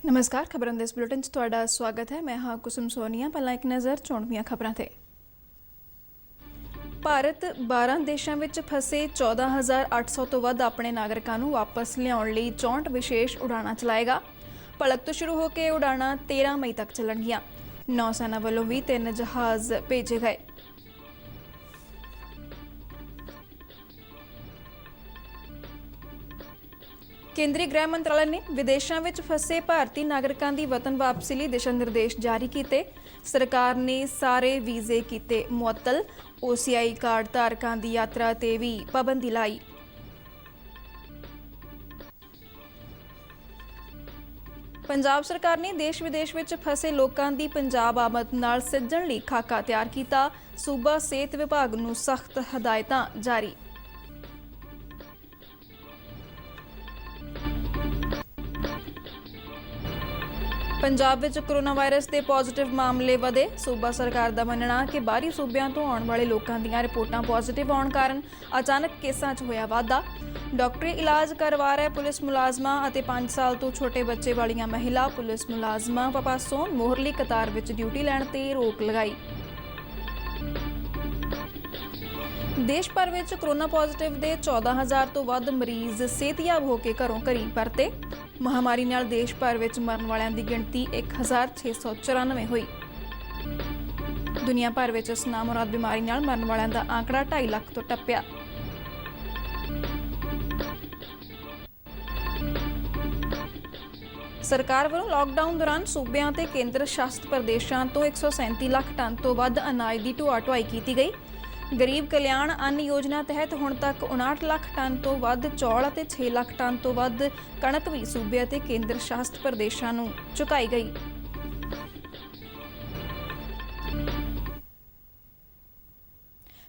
नमस्कार। खबरां दे इस बुलेटिन च तुहाडा स्वागत है। मैं हाँ कुसुम सोनिया। पहला एक नज़र चोणवीआं खबरां ते। ਭਾਰਤ 12 ਦੇਸ਼ਾਂ ਵਿੱਚ ਫਸੇ 14,800 ਤੋਂ ਵੱਧ ਆਪਣੇ ਨਾਗਰਿਕਾਂ ਨੂੰ ਵਾਪਸ ਲਿਆਉਣ ਲਈ 64 ਵਿਸ਼ੇਸ਼ ਉਡਾਣਾਂ ਚਲਾਏਗਾ। ਭਲਕ ਤੋਂ ਸ਼ੁਰੂ ਹੋ ਕੇ ਉਡਾਣਾਂ 13 ਮਈ ਤੱਕ ਚੱਲਣਗੀਆਂ। ਨੌ ਸੈਨਾ ਵੱਲੋਂ ਵੀ 3 ਜਹਾਜ਼ ਭੇਜੇ ਗਏ। ਕੇਂਦਰੀ ਗ੍ਰਹਿ ਮੰਤਰਾਲੇ ਨੇ ਵਿਦੇਸ਼ਾਂ ਵਿੱਚ ਫਸੇ ਭਾਰਤੀ ਨਾਗਰਿਕਾਂ ਦੀ ਵਤਨ ਵਾਪਸੀ ਲਈ ਦਿਸ਼ਾ ਨਿਰਦੇਸ਼ ਜਾਰੀ ਕੀਤੇ। ਸਰਕਾਰ ਨੇ ਸਾਰੇ ਵੀਜ਼ੇ ਕੀਤੇ ਮੁਅੱਤਲ। OCI ਕਾਰਡ ਧਾਰਕਾਂ ਦੀ ਯਾਤਰਾ ਤੇ ਵੀ ਪਾਬੰਦੀ ਲਾਈ। ਪੰਜਾਬ ਸਰਕਾਰ ਨੇ ਦੇਸ਼ ਵਿਦੇਸ਼ ਵਿੱਚ ਫਸੇ ਲੋਕਾਂ ਦੀ ਪੰਜਾਬ ਆਮਦ ਨਾਲ ਸਿੱਝਣ ਲਈ ਖਾਕਾ ਤਿਆਰ ਕੀਤਾ। ਸੂਬਾ ਸਿਹਤ ਵਿਭਾਗ ਨੂੰ ਸਖਤ ਹਦਾਇਤਾਂ ਜਾਰੀ। ਪੰਜਾਬ ਵਿੱਚ ਕੋਰੋਨਾ ਵਾਇਰਸ ਦੇ ਪੋਜ਼ਿਟਿਵ ਮਾਮਲੇ ਵਧੇ। ਸੂਬਾ ਸਰਕਾਰ ਦਾ ਮੰਨਣਾ ਕਿ ਬਾਹਰੀ ਸੂਬਿਆਂ ਤੋਂ ਆਉਣ ਵਾਲੇ ਲੋਕਾਂ ਦੀਆਂ ਰਿਪੋਰਟਾਂ ਪੋਜ਼ਿਟਿਵ ਆਉਣ ਕਾਰਨ ਅਚਾਨਕ ਕੇਸਾਂ 'ਚ ਹੋਇਆ ਵਾਧਾ। ਡਾਕਟਰੀ ਇਲਾਜ ਕਰਵਾ ਰਹੇ ਪੁਲਿਸ ਮੁਲਾਜ਼ਮਾਂ ਅਤੇ 5 ਸਾਲ ਤੋਂ ਛੋਟੇ ਬੱਚੇ ਵਾਲੀਆਂ ਮਹਿਲਾ ਪੁਲਿਸ ਮੁਲਾਜ਼ਮਾਂ ਪਾਸੋਂ ਮੋਹਰਲੀ ਕਤਾਰ ਵਿੱਚ ਡਿਊਟੀ ਲੈਣ ਤੇ ਰੋਕ ਲਗਾਈ। ਦੇਸ਼ ਭਰ ਵਿੱਚ ਕੋਰੋਨਾ ਪੋਜ਼ਿਟਿਵ ਦੇ 14,000 ਤੋਂ ਵੱਧ ਮਰੀਜ਼ ਸਿਹਤਯਾਬ ਹੋ ਕੇ ਘਰੋਂ ਘਰੀ ਪਰਤੇ। ਮਹਾਮਾਰੀ ਨਾਲ ਦੇਸ਼ ਭਰ ਵਿੱਚ ਮਰਨ ਵਾਲਿਆਂ ਦੀ ਗਿਣਤੀ 1,694 ਹੋਈ। ਦੁਨੀਆ ਭਰ ਵਿੱਚ ਇਸ ਨਾਮੁਰਾਦ ਬਿਮਾਰੀ ਨਾਲ ਮਰਨ ਵਾਲਿਆਂ ਦਾ ਆંકੜਾ 2.5 ਲੱਖ ਤੋਂ ਟੱਪਿਆ। ਸਰਕਾਰ ਵੱਲੋਂ ਲਾਕਡਾਊਨ ਦੌਰਾਨ ਸੂਬਿਆਂ ਤੇ ਕੇਂਦਰ ਸ਼ਾਸਿਤ ਪ੍ਰਦੇਸ਼ਾਂ ਤੋਂ 137 ਲੱਖ ਟਨ ਤੋਂ ਵੱਧ ਅਨਾਜ ਦੀ ਢੋਆ ਢੁਆਈ ਕੀਤੀ ਗਈ। ਗਰੀਬ ਕਲਿਆਣ ਅੰਨ ਯੋਜਨਾ ਤਹਿਤ ਹੁਣ ਤੱਕ 59 ਲੱਖ ਟਨ ਤੋਂ ਵੱਧ ਚੌਲ ਅਤੇ 6 ਲੱਖ ਟਨ ਤੋਂ ਵੱਧ ਕਣਕ ਵੀ ਸੂਬੇ ਅਤੇ ਕੇਂਦਰ ਸ਼ਾਸਿਤ ਪ੍ਰਦੇਸ਼ਾਂ ਨੂੰ ਚੁਕਾਈ ਗਈ।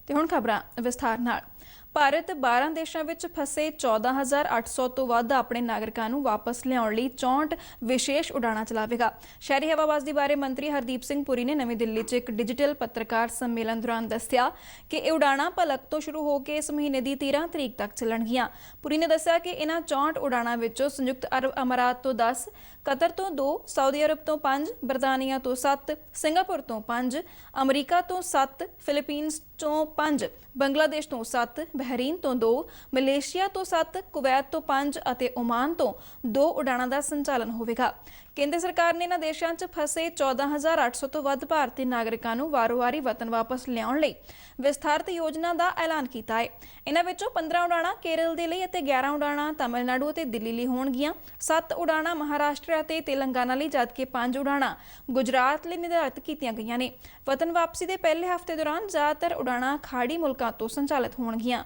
ਤੇ ਹੁਣ ਖਬਰਾਂ ਵਿਸਥਾਰ ਨਾਲ। ਭਾਰਤ 12 ਦੇਸ਼ਾਂ ਵਿੱਚ ਫਸੇ 14,800 ਤੋਂ ਵੱਧ ਆਪਣੇ ਨਾਗਰਿਕਾਂ ਨੂੰ ਵਾਪਸ ਲਿਆਉਣ ਲਈ 64 ਵਿਸ਼ੇਸ਼ ਉਡਾਣਾਂ ਚਲਾਵੇਗਾ। ਸ਼ਹਿਰੀ ਹਵਾਬਾਜ਼ੀ ਬਾਰੇ ਮੰਤਰੀ ਹਰਦੀਪ ਸਿੰਘ ਪੁਰੀ ਨੇ ਨਵੀਂ ਦਿੱਲੀ 'ਚ ਇੱਕ ਡਿਜੀਟਲ ਪੱਤਰਕਾਰ ਸੰਮੇਲਨ ਦੌਰਾਨ ਦੱਸਿਆ ਕਿ ਇਹ ਉਡਾਣਾਂ ਭਲਕ ਤੋਂ ਸ਼ੁਰੂ ਹੋ ਕੇ ਇਸ ਮਹੀਨੇ ਦੀ 13 ਤਰੀਕ ਤੱਕ ਚੱਲਣਗੀਆਂ। ਪੁਰੀ ਨੇ ਦੱਸਿਆ ਕਿ ਇਹਨਾਂ 64 ਉਡਾਣਾਂ ਵਿੱਚੋਂ ਸੰਯੁਕਤ ਅਰਬ ਅਮਾਰਾਤ ਤੋਂ 10, ਕਤਰ ਤੋਂ 2, ਸਾਊਦੀ ਅਰਬ ਤੋਂ 5, ਬਰਤਾਨੀਆ ਤੋਂ 7, ਸਿੰਗਾਪੁਰ ਤੋਂ 5, ਅਮਰੀਕਾ ਤੋਂ 7, ਫਿਲੀਪੀਨਜ਼ ਤੋਂ 5, ਬੰਗਲਾਦੇਸ਼ ਤੋਂ 7, ਬਹਿਰੀਨ ਤੋਂ 2, ਮਲੇਸ਼ੀਆ ਤੋਂ 7, ਕੁਵੈਤ ਤੋਂ 5 ਅਤੇ ਓਮਾਨ ਤੋਂ 2 ਉਡਾਣਾਂ ਦਾ ਸੰਚਾਲਨ ਹੋਵੇਗਾ। ਕੇਂਦਰ ਸਰਕਾਰ ਨੇ ਇਹਨਾਂ ਦੇਸ਼ਾਂ 'ਚ ਫਸੇ 14,800 ਤੋਂ ਵੱਧ ਭਾਰਤੀ ਨਾਗਰਿਕਾਂ ਨੂੰ ਵਾਰੋ-ਵਾਰੀ ਵਤਨ ਵਾਪਸ ਲਿਆਉਣ ਲਈ ਵਿਸਥਾਰਤ ਯੋਜਨਾ ਦਾ ਐਲਾਨ ਕੀਤਾ ਹੈ। ਇਹਨਾਂ ਵਿੱਚੋਂ 15 ਉਡਾਣਾਂ ਕੇਰਲ ਦੇ ਲਈ ਅਤੇ 11 ਉਡਾਣਾਂ ਤਮਿਲਨਾਡੂ ਅਤੇ ਦਿੱਲੀ ਲਈ ਹੋਣਗੀਆਂ। 7 ਉਡਾਣਾਂ ਮਹਾਰਾਸ਼ਟਰ ਅਤੇ ਤੇਲੰਗਾਨਾ ਲਈ ਜਦਕਿ 5 ਉਡਾਣਾਂ ਗੁਜਰਾਤ ਲਈ ਨਿਰਧਾਰਿਤ ਕੀਤੀਆਂ ਗਈਆਂ ਨੇ। ਵਤਨ ਵਾਪਸੀ ਦੇ ਪਹਿਲੇ ਹਫ਼ਤੇ ਦੌਰਾਨ ਜ਼ਿਆਦਾਤਰ ਉਡਾਣਾਂ ਖਾੜੀ ਮੁਲਕਾਂ ਤੋਂ ਸੰਚਾਲਿਤ ਹੋਣਗੀਆਂ।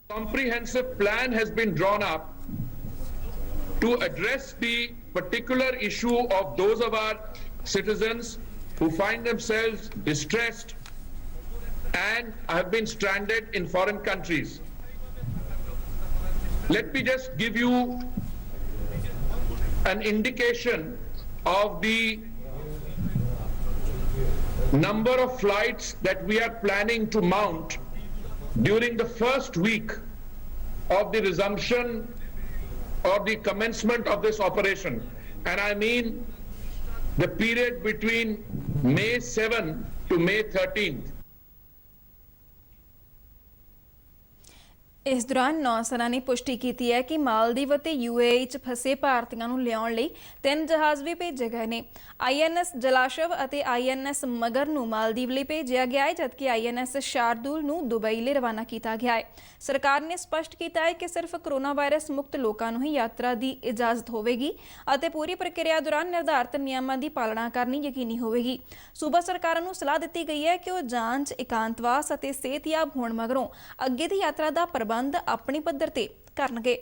Comprehensive plan has been drawn up to address the particular issue of those of our citizens who find themselves distressed and have been stranded in foreign countries. Let me just give you an indication of the number of flights that we are planning to mount during the first week of the resumption or the commencement of this operation, and I mean the period between May 7 to May 13th. ਇਸ ਦੌਰਾਨ ਨੌਸੈਨਾ ਨੇ ਪੁਸ਼ਟੀ ਕੀਤੀ ਹੈ ਕਿ ਮਾਲਦੀਵ ਅਤੇ UAE 'ਚ ਫਸੇ ਭਾਰਤੀਆਂ ਨੂੰ ਲਿਆਉਣ ਲਈ 3 ਜਹਾਜ਼ ਵੀ ਭੇਜੇ ਗਏ ਨੇ। INS ਜਲਾਸ਼ਵ ਅਤੇ INS ਮਗਰ ਨੂੰ ਮਾਲਦੀਵ ਲਈ ਭੇਜਿਆ ਗਿਆ ਹੈ, ਜਦਕਿ INS ਸ਼ਾਰਦੂਲ ਨੂੰ ਦੁਬਈ ਲਈ ਰਵਾਨਾ ਕੀਤਾ ਗਿਆ ਹੈ। ਸਰਕਾਰ ਨੇ ਸਪਸ਼ਟ ਕੀਤਾ ਹੈ ਕਿ ਸਿਰਫ ਕੋਰੋਨਾ ਵਾਇਰਸ ਮੁਕਤ ਲੋਕਾਂ ਨੂੰ ਹੀ ਯਾਤਰਾ ਦੀ ਇਜਾਜ਼ਤ ਹੋਵੇਗੀ ਅਤੇ ਪੂਰੀ ਪ੍ਰਕਿਰਿਆ ਦੌਰਾਨ ਨਿਰਧਾਰਤ ਨਿਯਮਾਂ ਦੀ ਪਾਲਣਾ ਕਰਨੀ ਯਕੀਨੀ ਹੋਵੇਗੀ। ਸੂਬਾ ਸਰਕਾਰਾਂ ਨੂੰ ਸਲਾਹ ਦਿੱਤੀ ਗਈ ਹੈ ਕਿ ਉਹ ਜਾਂਚ, ਇਕਾਂਤਵਾਸ ਅਤੇ ਸਿਹਤਯਾਬ ਹੋਣ ਮਗਰੋਂ ਅੱਗੇ ਦੀ ਯਾਤਰਾ ਦਾ ਪ੍ਰਬੰਧ ਆਪਣੀ ਪੱਧਰ ਤੇ ਕਰਨਗੇ।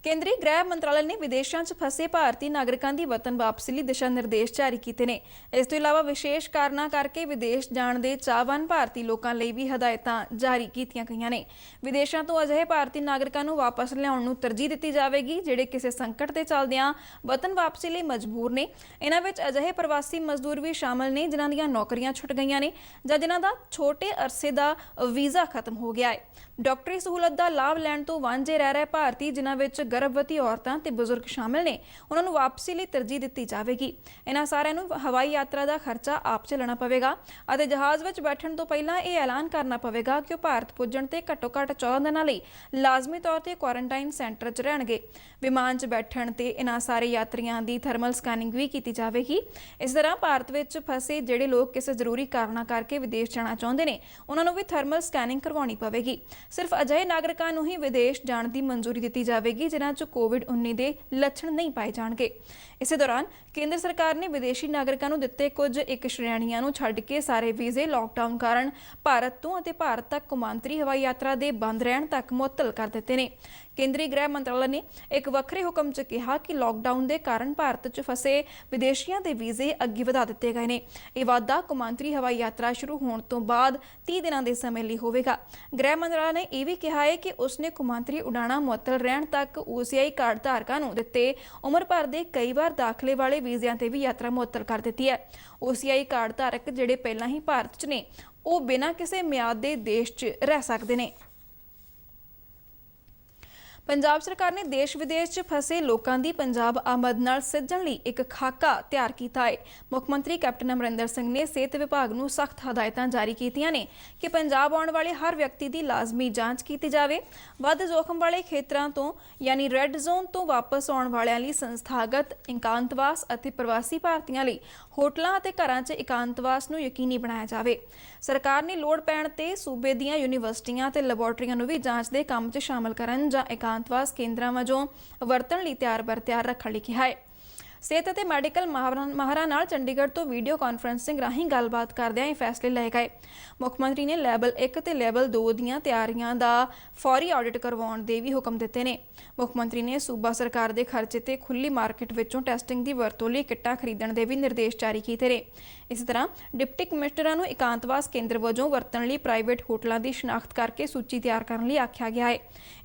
ਕੇਂਦਰੀ ਗ੍ਰਹਿ ਮੰਤਰਾਲੇ ਨੇ ਵਿਦੇਸ਼ਾਂ 'ਚ ਫਸੇ ਭਾਰਤੀ ਨਾਗਰਿਕਾਂ ਦੀ ਵਤਨ ਵਾਪਸੀ ਲਈ ਦਿਸ਼ਾ ਨਿਰਦੇਸ਼ ਜਾਰੀ ਕੀਤੇ ਨੇ। ਇਸ ਤੋਂ ਇਲਾਵਾ ਵਿਸ਼ੇਸ਼ ਕਾਰਨਾਂ ਕਰਕੇ ਵਿਦੇਸ਼ ਜਾਣ ਦੇ ਚਾਹਵਾਨ ਭਾਰਤੀ ਲੋਕਾਂ ਲਈ ਵੀ ਹਦਾਇਤਾਂ ਜਾਰੀ ਕੀਤੀਆਂ ਗਈਆਂ ਨੇ। ਵਿਦੇਸ਼ਾਂ ਤੋਂ ਅਜਿਹੇ ਭਾਰਤੀ ਨਾਗਰਿਕਾਂ ਨੂੰ ਵਾਪਸ ਲਿਆਉਣ ਨੂੰ ਤਰਜੀਹ ਦਿੱਤੀ ਜਾਵੇਗੀ ਜਿਹੜੇ ਕਿਸੇ ਸੰਕਟ ਦੇ ਚੱਲਦਿਆਂ ਵਤਨ ਵਾਪਸੀ ਲਈ ਮਜਬੂਰ ਨੇ। ਇਹਨਾਂ ਵਿੱਚ ਅਜਿਹੇ ਪ੍ਰਵਾਸੀ ਮਜ਼ਦੂਰ ਵੀ ਸ਼ਾਮਲ ਨੇ ਜਿਨ੍ਹਾਂ ਦੀਆਂ ਨੌਕਰੀਆਂ ਛੁੱਟ ਗਈਆਂ ਨੇ ਜਾਂ ਜਿਨ੍ਹਾਂ ਦਾ ਛੋਟੇ ਅਰਸੇ ਦਾ ਵੀਜ਼ਾ ਖਤਮ ਹੋ ਗਿਆ ਹੈ। ਡਾਕਟਰੀ ਸਹੂਲਤ ਦਾ ਲਾਭ ਲੈਣ ਤੋਂ ਵਾਂਝੇ ਰਹਿ ਰਹੇ ਭਾਰਤੀ ਜਿਨ੍ਹਾਂ ਵਿੱਚ ਗਰਭਵਤੀ ਔਰਤਾਂ ਤੇ ਬਜ਼ੁਰਗ ਸ਼ਾਮਿਲ ਨੇ ਉਹਨਾਂ ਨੂੰ ਵਾਪਸੀ ਲਈ ਤਰਜੀਹ ਦਿੱਤੀ ਜਾਵੇਗੀ। ਇਹਨਾਂ ਸਾਰਿਆਂ ਨੂੰ ਹਵਾਈ ਯਾਤਰਾ ਦਾ ਖਰਚਾ ਆਪ ਝੱਲਣਾ ਪਵੇਗਾ ਅਤੇ ਜਹਾਜ਼ ਵਿੱਚ ਬੈਠਣ ਤੋਂ ਪਹਿਲਾਂ ਇਹ ਐਲਾਨ ਕਰਨਾ ਪਵੇਗਾ ਕਿ ਉਹ ਭਾਰਤ ਪੁੱਜਣ ਤੇ ਘੱਟੋ-ਘੱਟ 14 ਦਿਨਾਂ ਲਈ ਲਾਜ਼ਮੀ ਤੌਰ ਤੇ ਕੁਆਰੰਟਾਈਨ ਸੈਂਟਰ 'ਚ ਰਹਿਣਗੇ। ਵਿਮਾਨ 'ਚ ਬੈਠਣ ਤੇ ਇਹਨਾਂ ਸਾਰੇ ਯਾਤਰੀਆਂ ਦੀ ਥਰਮਲ ਸਕੈਨਿੰਗ ਵੀ ਕੀਤੀ ਜਾਵੇਗੀ। ਇਸ ਤਰ੍ਹਾਂ ਭਾਰਤ ਵਿੱਚ ਫਸੇ ਜਿਹੜੇ ਲੋਕ ਕਿਸੇ ਜ਼ਰੂਰੀ ਕਾਰਨਾਂ ਕਰਕੇ ਵਿਦੇਸ਼ ਜਾਣਾ ਚਾਹੁੰਦੇ ਨੇ ਉਹਨਾਂ ਨੂੰ ਵੀ ਥਰਮਲ ਸਕੈਨਿੰਗ ਕਰਵਾਉਣੀ ਪਵੇਗੀ। ਸਿਰਫ ਅਜਿਹੇ ਨਾਗਰਿਕਾਂ ਨੂੰ ਹੀ ਵਿਦੇਸ਼ ਜਾਣ ਦੀ ਮਨਜ਼ੂਰੀ ਦਿੱਤੀ ਜਾਵੇਗੀ ਜਿਨ੍ਹਾਂ 'ਚ ਕੋਵਿਡ-19 ਦੇ ਲੱਛਣ ਨਹੀਂ ਪਾਏ ਜਾਣਗੇ। ਇਸੇ ਦੌਰਾਨ ਕੇਂਦਰ ਸਰਕਾਰ ਨੇ ਵਿਦੇਸ਼ੀ ਨਾਗਰਿਕਾਂ ਨੂੰ ਦਿੱਤੇ ਕੁਝ ਇੱਕ ਸ਼੍ਰੇਣੀਆਂ ਨੂੰ ਛੱਡ ਕੇ ਸਾਰੇ ਵੀਜ਼ੇ ਲਾਕਡਾਊਨ ਕਾਰਨ ਭਾਰਤ ਤੋਂ ਅਤੇ ਭਾਰਤ ਤੱਕ ਕੌਮਾਂਤਰੀ ਹਵਾਈ ਯਾਤਰਾ ਦੇ ਬੰਦ ਰਹਿਣ ਤੱਕ ਮੁਅੱਤਲ ਕਰ ਦਿੱਤੇ ਨੇ। ਕੇਂਦਰੀ ਗ੍ਰਹਿ ਮੰਤਰਾਲਾ ਨੇ ਇੱਕ ਵੱਖਰੇ ਹੁਕਮ 'ਚ ਕਿਹਾ ਕਿ ਲਾਕਡਾਊਨ ਦੇ ਕਾਰਨ ਭਾਰਤ 'ਚ ਫਸੇ ਵਿਦੇਸ਼ੀਆਂ ਦੇ ਵੀਜ਼ੇ ਅੱਗੇ ਵਧਾ ਦਿੱਤੇ ਗਏ ਨੇ। ਇਹ ਵਾਧਾ ਕੌਮਾਂਤਰੀ ਹਵਾਈ ਯਾਤਰਾ ਸ਼ੁਰੂ ਹੋਣ ਤੋਂ ਬਾਅਦ 30 ਦਿਨਾਂ ਦੇ ਸਮੇਂ ਲਈ ਹੋਵੇਗਾ। ਗ੍ਰਹਿ ਮੰਤਰਾਲਾ ਨੇ ਇਹ ਵੀ ਕਿਹਾ ਹੈ ਕਿ ਉਸਨੇ ਕੌਮਾਂਤਰੀ ਉਡਾਣਾਂ ਮੁਅੱਤਲ ਰਹਿਣ ਤੱਕ OCI ਕਾਰਡ ਧਾਰਕਾਂ ਨੂੰ ਦਿੱਤੇ ਉਮਰ ਭਰ ਦੇ ਕਈ ਵਾਰ ਦਾਖਲੇ ਵਾਲੇ ਵੀਜ਼ਿਆਂ ਤੇ ਵੀ ਯਾਤਰਾ ਮੁਅੱਤਲ ਕਰ ਦਿੱਤੀ ਹੈ। OCI ਕਾਰਡ ਧਾਰਕ ਜਿਹੜੇ ਪਹਿਲਾਂ ਹੀ ਭਾਰਤ 'ਚ ਨੇ ਉਹ ਬਿਨਾਂ ਕਿਸੇ ਮਿਆਦ ਦੇ ਦੇਸ਼ 'ਚ ਰਹਿ ਸਕਦੇ ਨੇ। ਪੰਜਾਬ ਸਰਕਾਰ ਨੇ ਦੇਸ਼ ਵਿਦੇਸ਼ 'ਚ ਫਸੇ ਲੋਕਾਂ ਦੀ ਪੰਜਾਬ ਆਮਦ ਨਾਲ ਸਿੱਝਣ ਲਈ ਇੱਕ ਖਾਕਾ ਤਿਆਰ ਕੀਤਾ ਹੈ। ਮੁੱਖ ਮੰਤਰੀ ਕੈਪਟਨ ਅਮਰਿੰਦਰ ਸਿੰਘ ਨੇ ਸਿਹਤ ਵਿਭਾਗ ਨੂੰ ਸਖਤ ਹਦਾਇਤਾਂ ਜਾਰੀ ਕੀਤੀਆਂ ਨੇ ਕਿ ਪੰਜਾਬ ਆਉਣ ਵਾਲੇ ਹਰ ਵਿਅਕਤੀ ਦੀ ਲਾਜ਼ਮੀ ਜਾਂਚ ਕੀਤੀ ਜਾਵੇ। ਵੱਧ ਜੋਖਮ ਵਾਲੇ ਖੇਤਰਾਂ ਤੋਂ ਯਾਨੀ ਰੈੱਡ ਜ਼ੋਨ ਤੋਂ ਵਾਪਸ ਆਉਣ ਵਾਲਿਆਂ ਲਈ ਸੰਸਥਾਗਤ ਇਕਾਂਤਵਾਸ ਅਤੇ ਪ੍ਰਵਾਸੀ ਭਾਰਤੀਆਂ ਲਈ ਹੋਟਲਾਂ ਅਤੇ ਘਰਾਂ 'ਚ ਇਕਾਂਤਵਾਸ ਨੂੰ ਯਕੀਨੀ ਬਣਾਇਆ ਜਾਵੇ। ਸਰਕਾਰ ਨੇ ਲੋੜ ਪੈਣ ਤੇ ਸੂਬੇ ਦੀਆਂ ਯੂਨੀਵਰਸਿਟੀਆਂ ਤੇ ਲੈਬੋਰਟਰੀਆਂ ਨੂੰ ਵੀ ਜਾਂਚ ਦੇ ਕੰਮ 'ਚ ਸ਼ਾਮਲ ਕਰਨ ਜਾਂ ਇਕਾਂਤਵਾਸ ਕੇਂਦਰਾਂ ਵਜੋਂ ਵਰਤਣ ਲਈ ਤਿਆਰ ਰੱਖਣ ਲਈ ਕਿਹਾ ਹੈ। ਸਿਹਤ ਅਤੇ ਮੈਡੀਕਲ ਮਾਹਰਾਂ ਨਾਲ ਚੰਡੀਗੜ੍ਹ ਤੋਂ ਵੀਡੀਓ ਕਾਨਫਰੰਸਿੰਗ ਰਾਹੀਂ ਗੱਲਬਾਤ ਕਰਦਿਆਂ ਇਹ ਫੈਸਲੇ ਲਏ ਗਏ। ਮੁੱਖ ਮੰਤਰੀ ਨੇ ਲੈਵਲ 1 ਤੇ ਲੈਵਲ 2 ਦੀਆਂ ਤਿਆਰੀਆਂ ਦਾ ਫੌਰੀ ਆਡਿਟ ਕਰਵਾਉਣ ਦੇ ਵੀ ਹੁਕਮ ਦਿੱਤੇ ਨੇ। ਮੁੱਖ ਮੰਤਰੀ ਨੇ ਸੂਬਾ ਸਰਕਾਰ ਦੇ ਖਰਚੇ ਤੇ ਖੁੱਲੀ ਮਾਰਕੀਟ ਵਿੱਚੋਂ ਟੈਸਟਿੰਗ ਦੀ ਵਰਤੋਂ ਲਈ ਕਿੱਟਾਂ ਖਰੀਦਣ ਦੇ ਵੀ ਨਿਰਦੇਸ਼ ਜਾਰੀ ਕੀਤੇ ਨੇ। ਇਸੇ ਤਰ੍ਹਾਂ ਡਿਪਟੀ ਕਮਿਸ਼ਨਰਾਂ ਨੂੰ ਇਕਾਂਤਵਾਸ ਕੇਂਦਰ ਵਜੋਂ ਵਰਤਣ ਲਈ ਪ੍ਰਾਈਵੇਟ ਹੋਟਲਾਂ ਦੀ ਸ਼ਨਾਖਤ ਕਰਕੇ ਸੂਚੀ ਤਿਆਰ ਕਰਨ ਲਈ ਆਖਿਆ ਗਿਆ ਹੈ।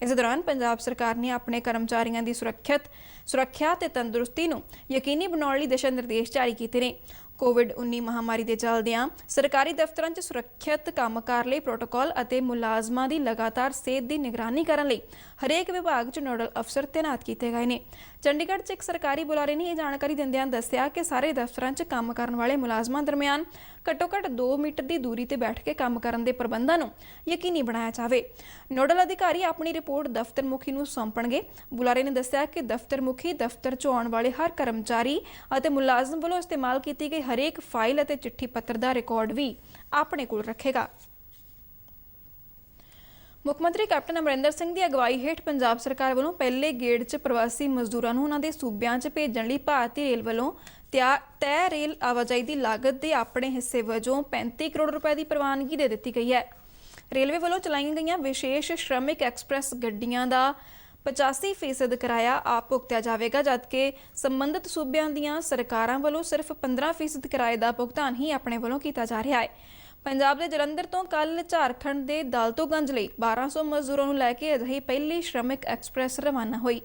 ਇਸ ਦੌਰਾਨ ਪੰਜਾਬ ਸਰਕਾਰ ਨੇ ਆਪਣੇ ਕਰਮਚਾਰੀਆਂ ਦੀ ਸੁਰੱਖਿਆ ਤੇ ਤੰਦਰੁਸਤੀ ਨੂੰ ਯਕੀਨੀ ਬਣਾਉਣ ਲਈ ਦਿਸ਼ਾ ਨਿਰਦੇਸ਼ ਜਾਰੀ ਕੀਤੇ ਨੇ। ਕੋਵਿਡ-19 ਮਹਾਮਾਰੀ ਦੇ ਚੱਲਦਿਆਂ ਸਰਕਾਰੀ ਦਫ਼ਤਰਾਂ 'ਚ ਸੁਰੱਖਿਅਤ ਕੰਮਕਾਰ ਲਈ ਪ੍ਰੋਟੋਕਾਲ ਅਤੇ ਮੁਲਾਜ਼ਮਾਂ ਦੀ ਲਗਾਤਾਰ ਸਿਹਤ ਦੀ ਨਿਗਰਾਨੀ ਕਰਨ ਲਈ ਹਰੇਕ ਵਿਭਾਗ 'ਚ ਨੋਡਲ ਅਫਸਰ ਤੈਨਾਤ ਕੀਤੇ ਗਏ ਨੇ। ਚੰਡੀਗੜ੍ਹ 'ਚ ਇੱਕ ਸਰਕਾਰੀ ਬੁਲਾਰੇ ਨੇ ਇਹ ਜਾਣਕਾਰੀ ਦਿੰਦਿਆਂ ਦੱਸਿਆ ਕਿ ਸਾਰੇ ਦਫ਼ਤਰਾਂ 'ਚ ਕੰਮ ਕਰਨ ਵਾਲੇ ਮੁਲਾਜ਼ਮਾਂ ਦਰਮਿਆਨ ਘੱਟੋ-ਘੱਟ 2 ਮੀਟਰ ਦੀ ਦੂਰੀ ਤੇ ਬੈਠ ਕੇ ਕੰਮ ਕਰਨ ਦੇ ਪ੍ਰਬੰਧਾਂ ਨੂੰ ਯਕੀਨੀ ਬਣਾਇਆ ਜਾਵੇ। ਨੋਡਲ ਅਧਿਕਾਰੀ ਆਪਣੀ ਰਿਪੋਰਟ ਦਫ਼ਤਰ ਮੁਖੀ ਨੂੰ ਸੌਂਪਣਗੇ। ਬੁਲਾਰੇ ਨੇ ਦੱਸਿਆ ਕਿ ਦਫ਼ਤਰ ਮੁਖੀ ਦਫ਼ਤਰ 'ਚ ਆਉਣ ਵਾਲੇ ਹਰ ਕਰਮਚਾਰੀ ਅਤੇ ਮੁਲਾਜ਼ਮ ਵੱਲੋਂ ਇਸਤੇਮਾਲ ਕੀਤੀ ਗਈ ਹਰੇਕ ਫਾਈਲ ਅਤੇ ਚਿੱਠੀ ਪੱਤਰ ਦਾ ਰਿਕਾਰਡ ਵੀ ਆਪਣੇ ਕੋਲ ਰੱਖੇਗਾ। ਮੁੱਖ ਮੰਤਰੀ ਕੈਪਟਨ ਅਮਰਿੰਦਰ ਸਿੰਘ ਦੀ ਅਗਵਾਈ ਹੇਠ ਪੰਜਾਬ ਸਰਕਾਰ ਵੱਲੋਂ ਪਹਿਲੇ ਗੇੜ 'ਚ ਪ੍ਰਵਾਸੀ ਮਜ਼ਦੂਰਾਂ ਨੂੰ ਉਹਨਾਂ ਦੇ ਸੂਬਿਆਂ 'ਚ ਭੇਜਣ ਲਈ ਭਾਰਤੀ ਰੇਲ ਵੱਲੋਂ ਤੈਅ ਰੇਲ ਆਵਾਜਾਈ ਦੀ ਲਾਗਤ ਦੇ ਆਪਣੇ ਹਿੱਸੇ ਵਜੋਂ 35 ਕਰੋੜ ਰੁਪਏ ਦੀ ਪ੍ਰਵਾਨਗੀ ਦੇ ਦਿੱਤੀ ਗਈ ਹੈ। ਰੇਲਵੇ ਵੱਲੋਂ ਚਲਾਈਆਂ ਗਈਆਂ ਵਿਸ਼ੇਸ਼ ਸ਼੍ਰਮਿਕ ਐਕਸਪ੍ਰੈਸ ਗੱਡੀਆਂ ਦਾ 85% ਕਿਰਾਇਆ ਆਪ ਭੁਗਤਿਆ ਜਾਵੇਗਾ, ਜਦਕਿ ਸੰਬੰਧਿਤ ਸੂਬਿਆਂ ਦੀਆਂ ਸਰਕਾਰਾਂ ਵੱਲੋਂ ਸਿਰਫ 15% ਕਿਰਾਏ ਦਾ ਭੁਗਤਾਨ ਹੀ ਆਪਣੇ ਵੱਲੋਂ ਕੀਤਾ ਜਾ ਰਿਹਾ ਹੈ। ਪੰਜਾਬ ਦੇ ਜਲੰਧਰ ਤੋਂ ਕੱਲ ਝਾਰਖੰਡ ਦੇ ਦਾਲਤੋਗੰਜ ਲਈ 1200 ਮਜ਼ਦੂਰਾਂ ਨੂੰ ਲੈ ਕੇ ਅਜਿਹੀ ਪਹਿਲੀ ਸ਼੍ਰਮਿਕ ਐਕਸਪ੍ਰੈਸ ਰਵਾਨਾ ਹੋਈ।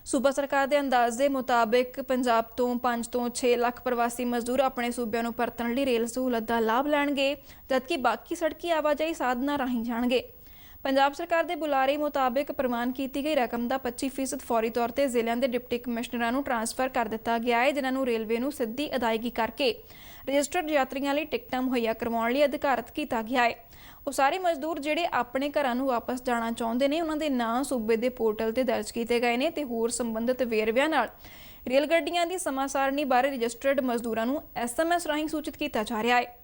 ਸੂਬਾ ਸਰਕਾਰ ਦੇ ਅੰਦਾਜ਼ੇ ਮੁਤਾਬਿਕ ਪੰਜਾਬ ਤੋਂ 5 ਤੋਂ 6 ਲੱਖ ਪ੍ਰਵਾਸੀ ਮਜ਼ਦੂਰ ਆਪਣੇ ਸੂਬਿਆਂ ਨੂੰ ਪਰਤਣ ਲਈ ਰੇਲ ਸਹੂਲਤ ਦਾ ਲਾਭ ਲੈਣਗੇ, ਜਦਕਿ ਬਾਕੀ ਸੜਕੀ ਆਵਾਜਾਈ ਸਾਧਨਾਂ ਰਾਹੀਂ ਜਾਣਗੇ। ਪੰਜਾਬ ਸਰਕਾਰ ਦੇ ਬੁਲਾਰੇ ਮੁਤਾਬਿਕ ਪ੍ਰਵਾਨ ਕੀਤੀ ਗਈ ਰਕਮ ਦਾ 25% ਫੌਰੀ ਤੌਰ ਤੇ ਜ਼ਿਲ੍ਹਿਆਂ ਦੇ ਡਿਪਟੀ ਕਮਿਸ਼ਨਰਾਂ ਨੂੰ ਟ੍ਰਾਂਸਫਰ ਕਰ ਦਿੱਤਾ ਗਿਆ ਹੈ, ਜਿਨ੍ਹਾਂ ਨੂੰ ਰੇਲਵੇ ਨੂੰ ਸਿੱਧੀ ਅਦਾਇਗੀ ਕਰਕੇ ਰਜਿਸਟਰਡ ਯਾਤਰੀਆਂ ਲਈ ਟਿਕਟਾਂ ਮੁਹੱਈਆ ਕਰਵਾਉਣ ਲਈ ਅਧਿਕਾਰਤ ਕੀਤਾ ਗਿਆ ਹੈ। ਉਹ ਸਾਰੇ ਮਜ਼ਦੂਰ ਜਿਹੜੇ ਆਪਣੇ ਘਰਾਂ ਨੂੰ ਵਾਪਸ ਜਾਣਾ ਚਾਹੁੰਦੇ ਨੇ ਉਹਨਾਂ ਦੇ ਨਾਂ ਸੂਬੇ ਦੇ ਪੋਰਟਲ ਤੇ ਦਰਜ ਕੀਤੇ ਗਏ ਨੇ ਤੇ ਹੋਰ ਸੰਬੰਧਿਤ ਵੇਰਵਿਆਂ ਨਾਲ ਰੇਲ ਗੱਡੀਆਂ ਦੀ ਸਮਾਂ ਸਾਰਣੀ ਬਾਰੇ ਰਜਿਸਟਰਡ ਮਜ਼ਦੂਰਾਂ ਨੂੰ SMS ਰਾਹੀਂ ਸੂਚਿਤ ਕੀਤਾ ਜਾ ਰਿਹਾ ਹੈ।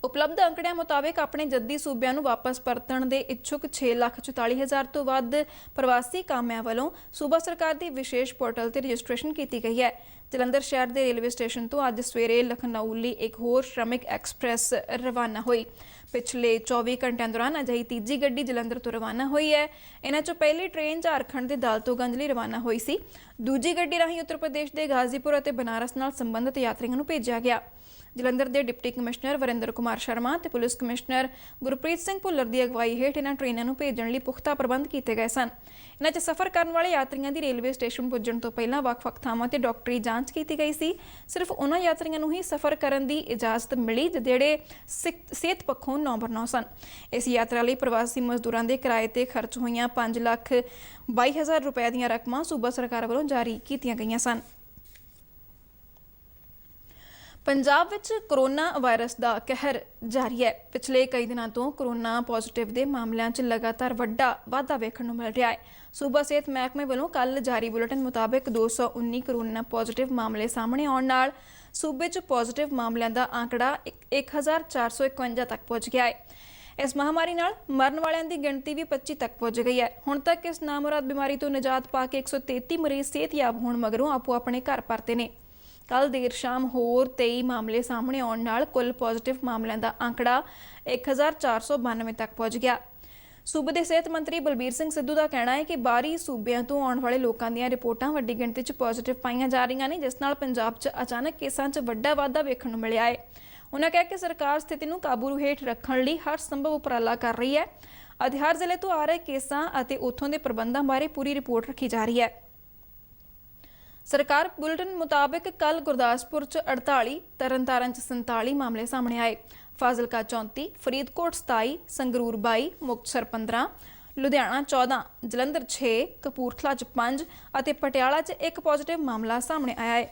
ਉਪਲਬਧ ਅੰਕੜਿਆਂ ਮੁਤਾਬਕ ਆਪਣੇ ਜੱਦੀ ਸੂਬਿਆਂ ਨੂੰ ਵਾਪਸ ਪਰਤਣ ਦੇ ਇੱਛੁਕ 6,44,000 ਤੋਂ ਵੱਧ ਪ੍ਰਵਾਸੀ ਕਾਮਿਆਂ ਵੱਲੋਂ ਸੂਬਾ ਸਰਕਾਰ ਦੀ ਵਿਸ਼ੇਸ਼ ਪੋਰਟਲ ਤੇ ਰਜਿਸਟ੍ਰੇਸ਼ਨ ਕੀਤੀ ਗਈ ਹੈ। ਜਲੰਧਰ ਸ਼ਹਿਰ ਦੇ ਰੇਲਵੇ ਸਟੇਸ਼ਨ ਤੋਂ ਅੱਜ ਸਵੇਰੇ ਲਖਨਊ ਲਈ ਇੱਕ ਹੋਰ ਸ਼੍ਰਮਿਕ ਐਕਸਪ੍ਰੈਸ ਰਵਾਨਾ ਹੋਈ। ਪਿਛਲੇ 24 ਘੰਟਿਆਂ ਦੌਰਾਨ ਅਜਿਹੀ ਤੀਜੀ ਗੱਡੀ ਜਲੰਧਰ ਤੋਂ ਰਵਾਨਾ ਹੋਈ ਹੈ। ਇਹਨਾਂ 'ਚੋਂ ਪਹਿਲੀ ਟ੍ਰੇਨ ਝਾਰਖੰਡ ਦੇ ਦਾਲਤੋਗੰਜ ਲਈ ਰਵਾਨਾ ਹੋਈ ਸੀ। ਦੂਜੀ ਗੱਡੀ ਰਾਹੀਂ ਉੱਤਰ ਪ੍ਰਦੇਸ਼ ਦੇ ਗਾਜ਼ੀਪੁਰ ਅਤੇ ਬਨਾਰਸ ਨਾਲ ਸੰਬੰਧਿਤ ਯਾਤਰੀਆਂ ਨੂੰ ਭੇਜਿਆ ਗਿਆ। ਜਲੰਧਰ ਦੇ ਡਿਪਟੀ ਕਮਿਸ਼ਨਰ ਵਰਿੰਦਰ ਕੁਮਾਰ ਸ਼ਰਮਾ ਤੇ ਪੁਲਿਸ ਕਮਿਸ਼ਨਰ ਗੁਰਪ੍ਰੀਤ ਸਿੰਘ ਭੁੱਲਰ ਦੀ ਅਗਵਾਈ ਹੇਠ ਇਹਨਾਂ ਟ੍ਰੇਨਾਂ ਨੂੰ ਭੇਜਣ ਲਈ ਪੁਖਤਾ ਪ੍ਰਬੰਧ ਕੀਤੇ ਗਏ ਸਨ। ਇਹਨਾਂ 'ਚ ਸਫ਼ਰ ਕਰਨ ਵਾਲੇ ਯਾਤਰੀਆਂ ਦੀ ਰੇਲਵੇ ਸਟੇਸ਼ਨ ਪੁੱਜਣ ਤੋਂ ਪਹਿਲਾਂ ਵੱਖ-ਵੱਖ ਥਾਵਾਂ ਤੇ ਡਾਕਟਰੀ ਜਾਂਚ ਕੀਤੀ ਗਈ ਸੀ। ਸਿਰਫ ਉਹਨਾਂ ਯਾਤਰੀਆਂ ਨੂੰ ਹੀ ਸਫ਼ਰ ਕਰਨ ਦੀ ਇਜਾਜ਼ਤ ਮਿਲੀ ਜਿਹੜੇ ਸਿਹਤ ਪੱਖੋਂ ਨੰਬਰ 9 ਸਨ। ਇਸ ਯਾਤਰਾ ਲਈ ਪ੍ਰਵਾਸੀ ਮਜ਼ਦੂਰਾਂ ਦੇ ਕਿਰਾਏ ਤੇ ਖਰਚ ਹੋਈਆਂ 5,22,000 ਰੁਪਏ ਦੀਆਂ ਰਕਮਾਂ ਸੂਬਾ ਸਰਕਾਰ ਵੱਲੋਂ ਜਾਰੀ ਕੀਤੀਆਂ ਗਈਆਂ ਸਨ। ਪੰਜਾਬ ਵਿੱਚ ਕੋਰੋਨਾ ਵਾਇਰਸ ਦਾ ਕਹਿਰ ਜਾਰੀ ਹੈ। ਪਿਛਲੇ ਕਈ ਦਿਨਾਂ ਤੋਂ ਕੋਰੋਨਾ ਪੋਜ਼ਿਟਿਵ ਦੇ ਮਾਮਲਿਆਂ 'ਚ ਲਗਾਤਾਰ ਵੱਡਾ ਵਾਧਾ ਵੇਖਣ ਨੂੰ ਮਿਲ ਰਿਹਾ ਹੈ। ਸੂਬਾ ਸਿਹਤ ਮਹਿਕਮੇ ਵੱਲੋਂ ਕੱਲ੍ਹ ਜਾਰੀ ਬੁਲੇਟਿਨ ਮੁਤਾਬਕ 219 ਕੋਰੋਨਾ ਪੋਜ਼ਿਟਿਵ ਮਾਮਲੇ ਸਾਹਮਣੇ ਆਉਣ ਨਾਲ ਸੂਬੇ 'ਚ ਪੋਜ਼ਿਟਿਵ ਮਾਮਲਿਆਂ ਦਾ ਆંકੜਾ 1451 ਤੱਕ ਪਹੁੰਚ ਗਿਆ ਹੈ। ਇਸ ਮਹਾਮਾਰੀ ਨਾਲ ਮਰਨ ਵਾਲਿਆਂ ਦੀ ਗਿਣਤੀ ਵੀ 25 ਤੱਕ ਪਹੁੰਚ ਗਈ ਹੈ। ਹੁਣ ਤੱਕ ਇਸ ਨਾਮੁਰਾਦ ਬਿਮਾਰੀ ਤੋਂ ਨਿਜਾਤ ਪਾ ਕੇ 133 ਮਰੀਜ਼ ਸਿਹਤਯਾਬ ਹੋਣ ਮਗਰੋਂ ਆਪੋ ਆਪਣੇ ਘਰ ਪਰਤੇ ਨੇ। ਕੱਲ੍ਹ ਦੇਰ ਸ਼ਾਮ ਹੋਰ 23 ਮਾਮਲੇ ਸਾਹਮਣੇ ਆਉਣ ਨਾਲ ਕੁੱਲ ਪੋਜ਼ਿਟਿਵ ਮਾਮਲਿਆਂ ਦਾ ਆંકੜਾ 1492 ਤੱਕ ਪਹੁੰਚ ਗਿਆ। ਸੂਬੇ ਦੇ ਸਿਹਤ ਮੰਤਰੀ ਬਲਬੀਰ ਸਿੰਘ ਸਿੱਧੂ ਦਾ ਕਹਿਣਾ ਹੈ ਕਿ ਬਾਹਰੀ ਸੂਬਿਆਂ ਤੋਂ ਆਉਣ ਵਾਲੇ ਲੋਕਾਂ ਦੀਆਂ ਰਿਪੋਰਟਾਂ ਵੱਡੀ ਗਿਣਤੀ 'ਚ ਪੋਜ਼ਿਟਿਵ ਪਾਈਆਂ ਜਾ ਰਹੀਆਂ ਨੇ, ਜਿਸ ਨਾਲ ਪੰਜਾਬ 'ਚ ਅਚਾਨਕ ਕੇਸਾਂ 'ਚ ਵੱਡਾ ਵਾਧਾ ਵੇਖਣ ਨੂੰ ਮਿਲਿਆ ਹੈ। ਉਹਨਾਂ ਕਿਹਾ ਕਿ ਸਰਕਾਰ ਸਥਿਤੀ ਨੂੰ ਕਾਬੂ ਹੇਠ ਰੱਖਣ ਲਈ ਹਰ ਸੰਭਵ ਉਪਰਾਲਾ ਕਰ ਰਹੀ ਹੈ ਅਤੇ ਹਰ ਜ਼ਿਲ੍ਹੇ ਤੋਂ ਆ ਰਹੇ ਕੇਸਾਂ ਅਤੇ ਉੱਥੋਂ ਦੇ ਪ੍ਰਬੰਧਾਂ ਬਾਰੇ ਪੂਰੀ ਰਿਪੋਰਟ ਰੱਖੀ ਜਾ ਰਹੀ ਹੈ। ਸਰਕਾਰ ਬੁਲੇਟਿਨ ਮੁਤਾਬਕ ਕੱਲ ਗੁਰਦਾਸਪੁਰ 'ਚ 48, ਤਰਨਤਾਰਨ 'ਚ 47 ਮਾਮਲੇ ਸਾਹਮਣੇ ਆਏ। ਫਾਜ਼ਿਲਕਾ 34, ਫਰੀਦਕੋਟ 27, ਸੰਗਰੂਰ 22, ਮੁਕਤਸਰ 15, ਲੁਧਿਆਣਾ 14, ਜਲੰਧਰ 6, ਕਪੂਰਥਲਾ 'ਚ 5 ਅਤੇ ਪਟਿਆਲਾ 'ਚ 1 ਪੋਜ਼ਿਟਿਵ ਮਾਮਲਾ ਸਾਹਮਣੇ ਆਇਆ ਹੈ।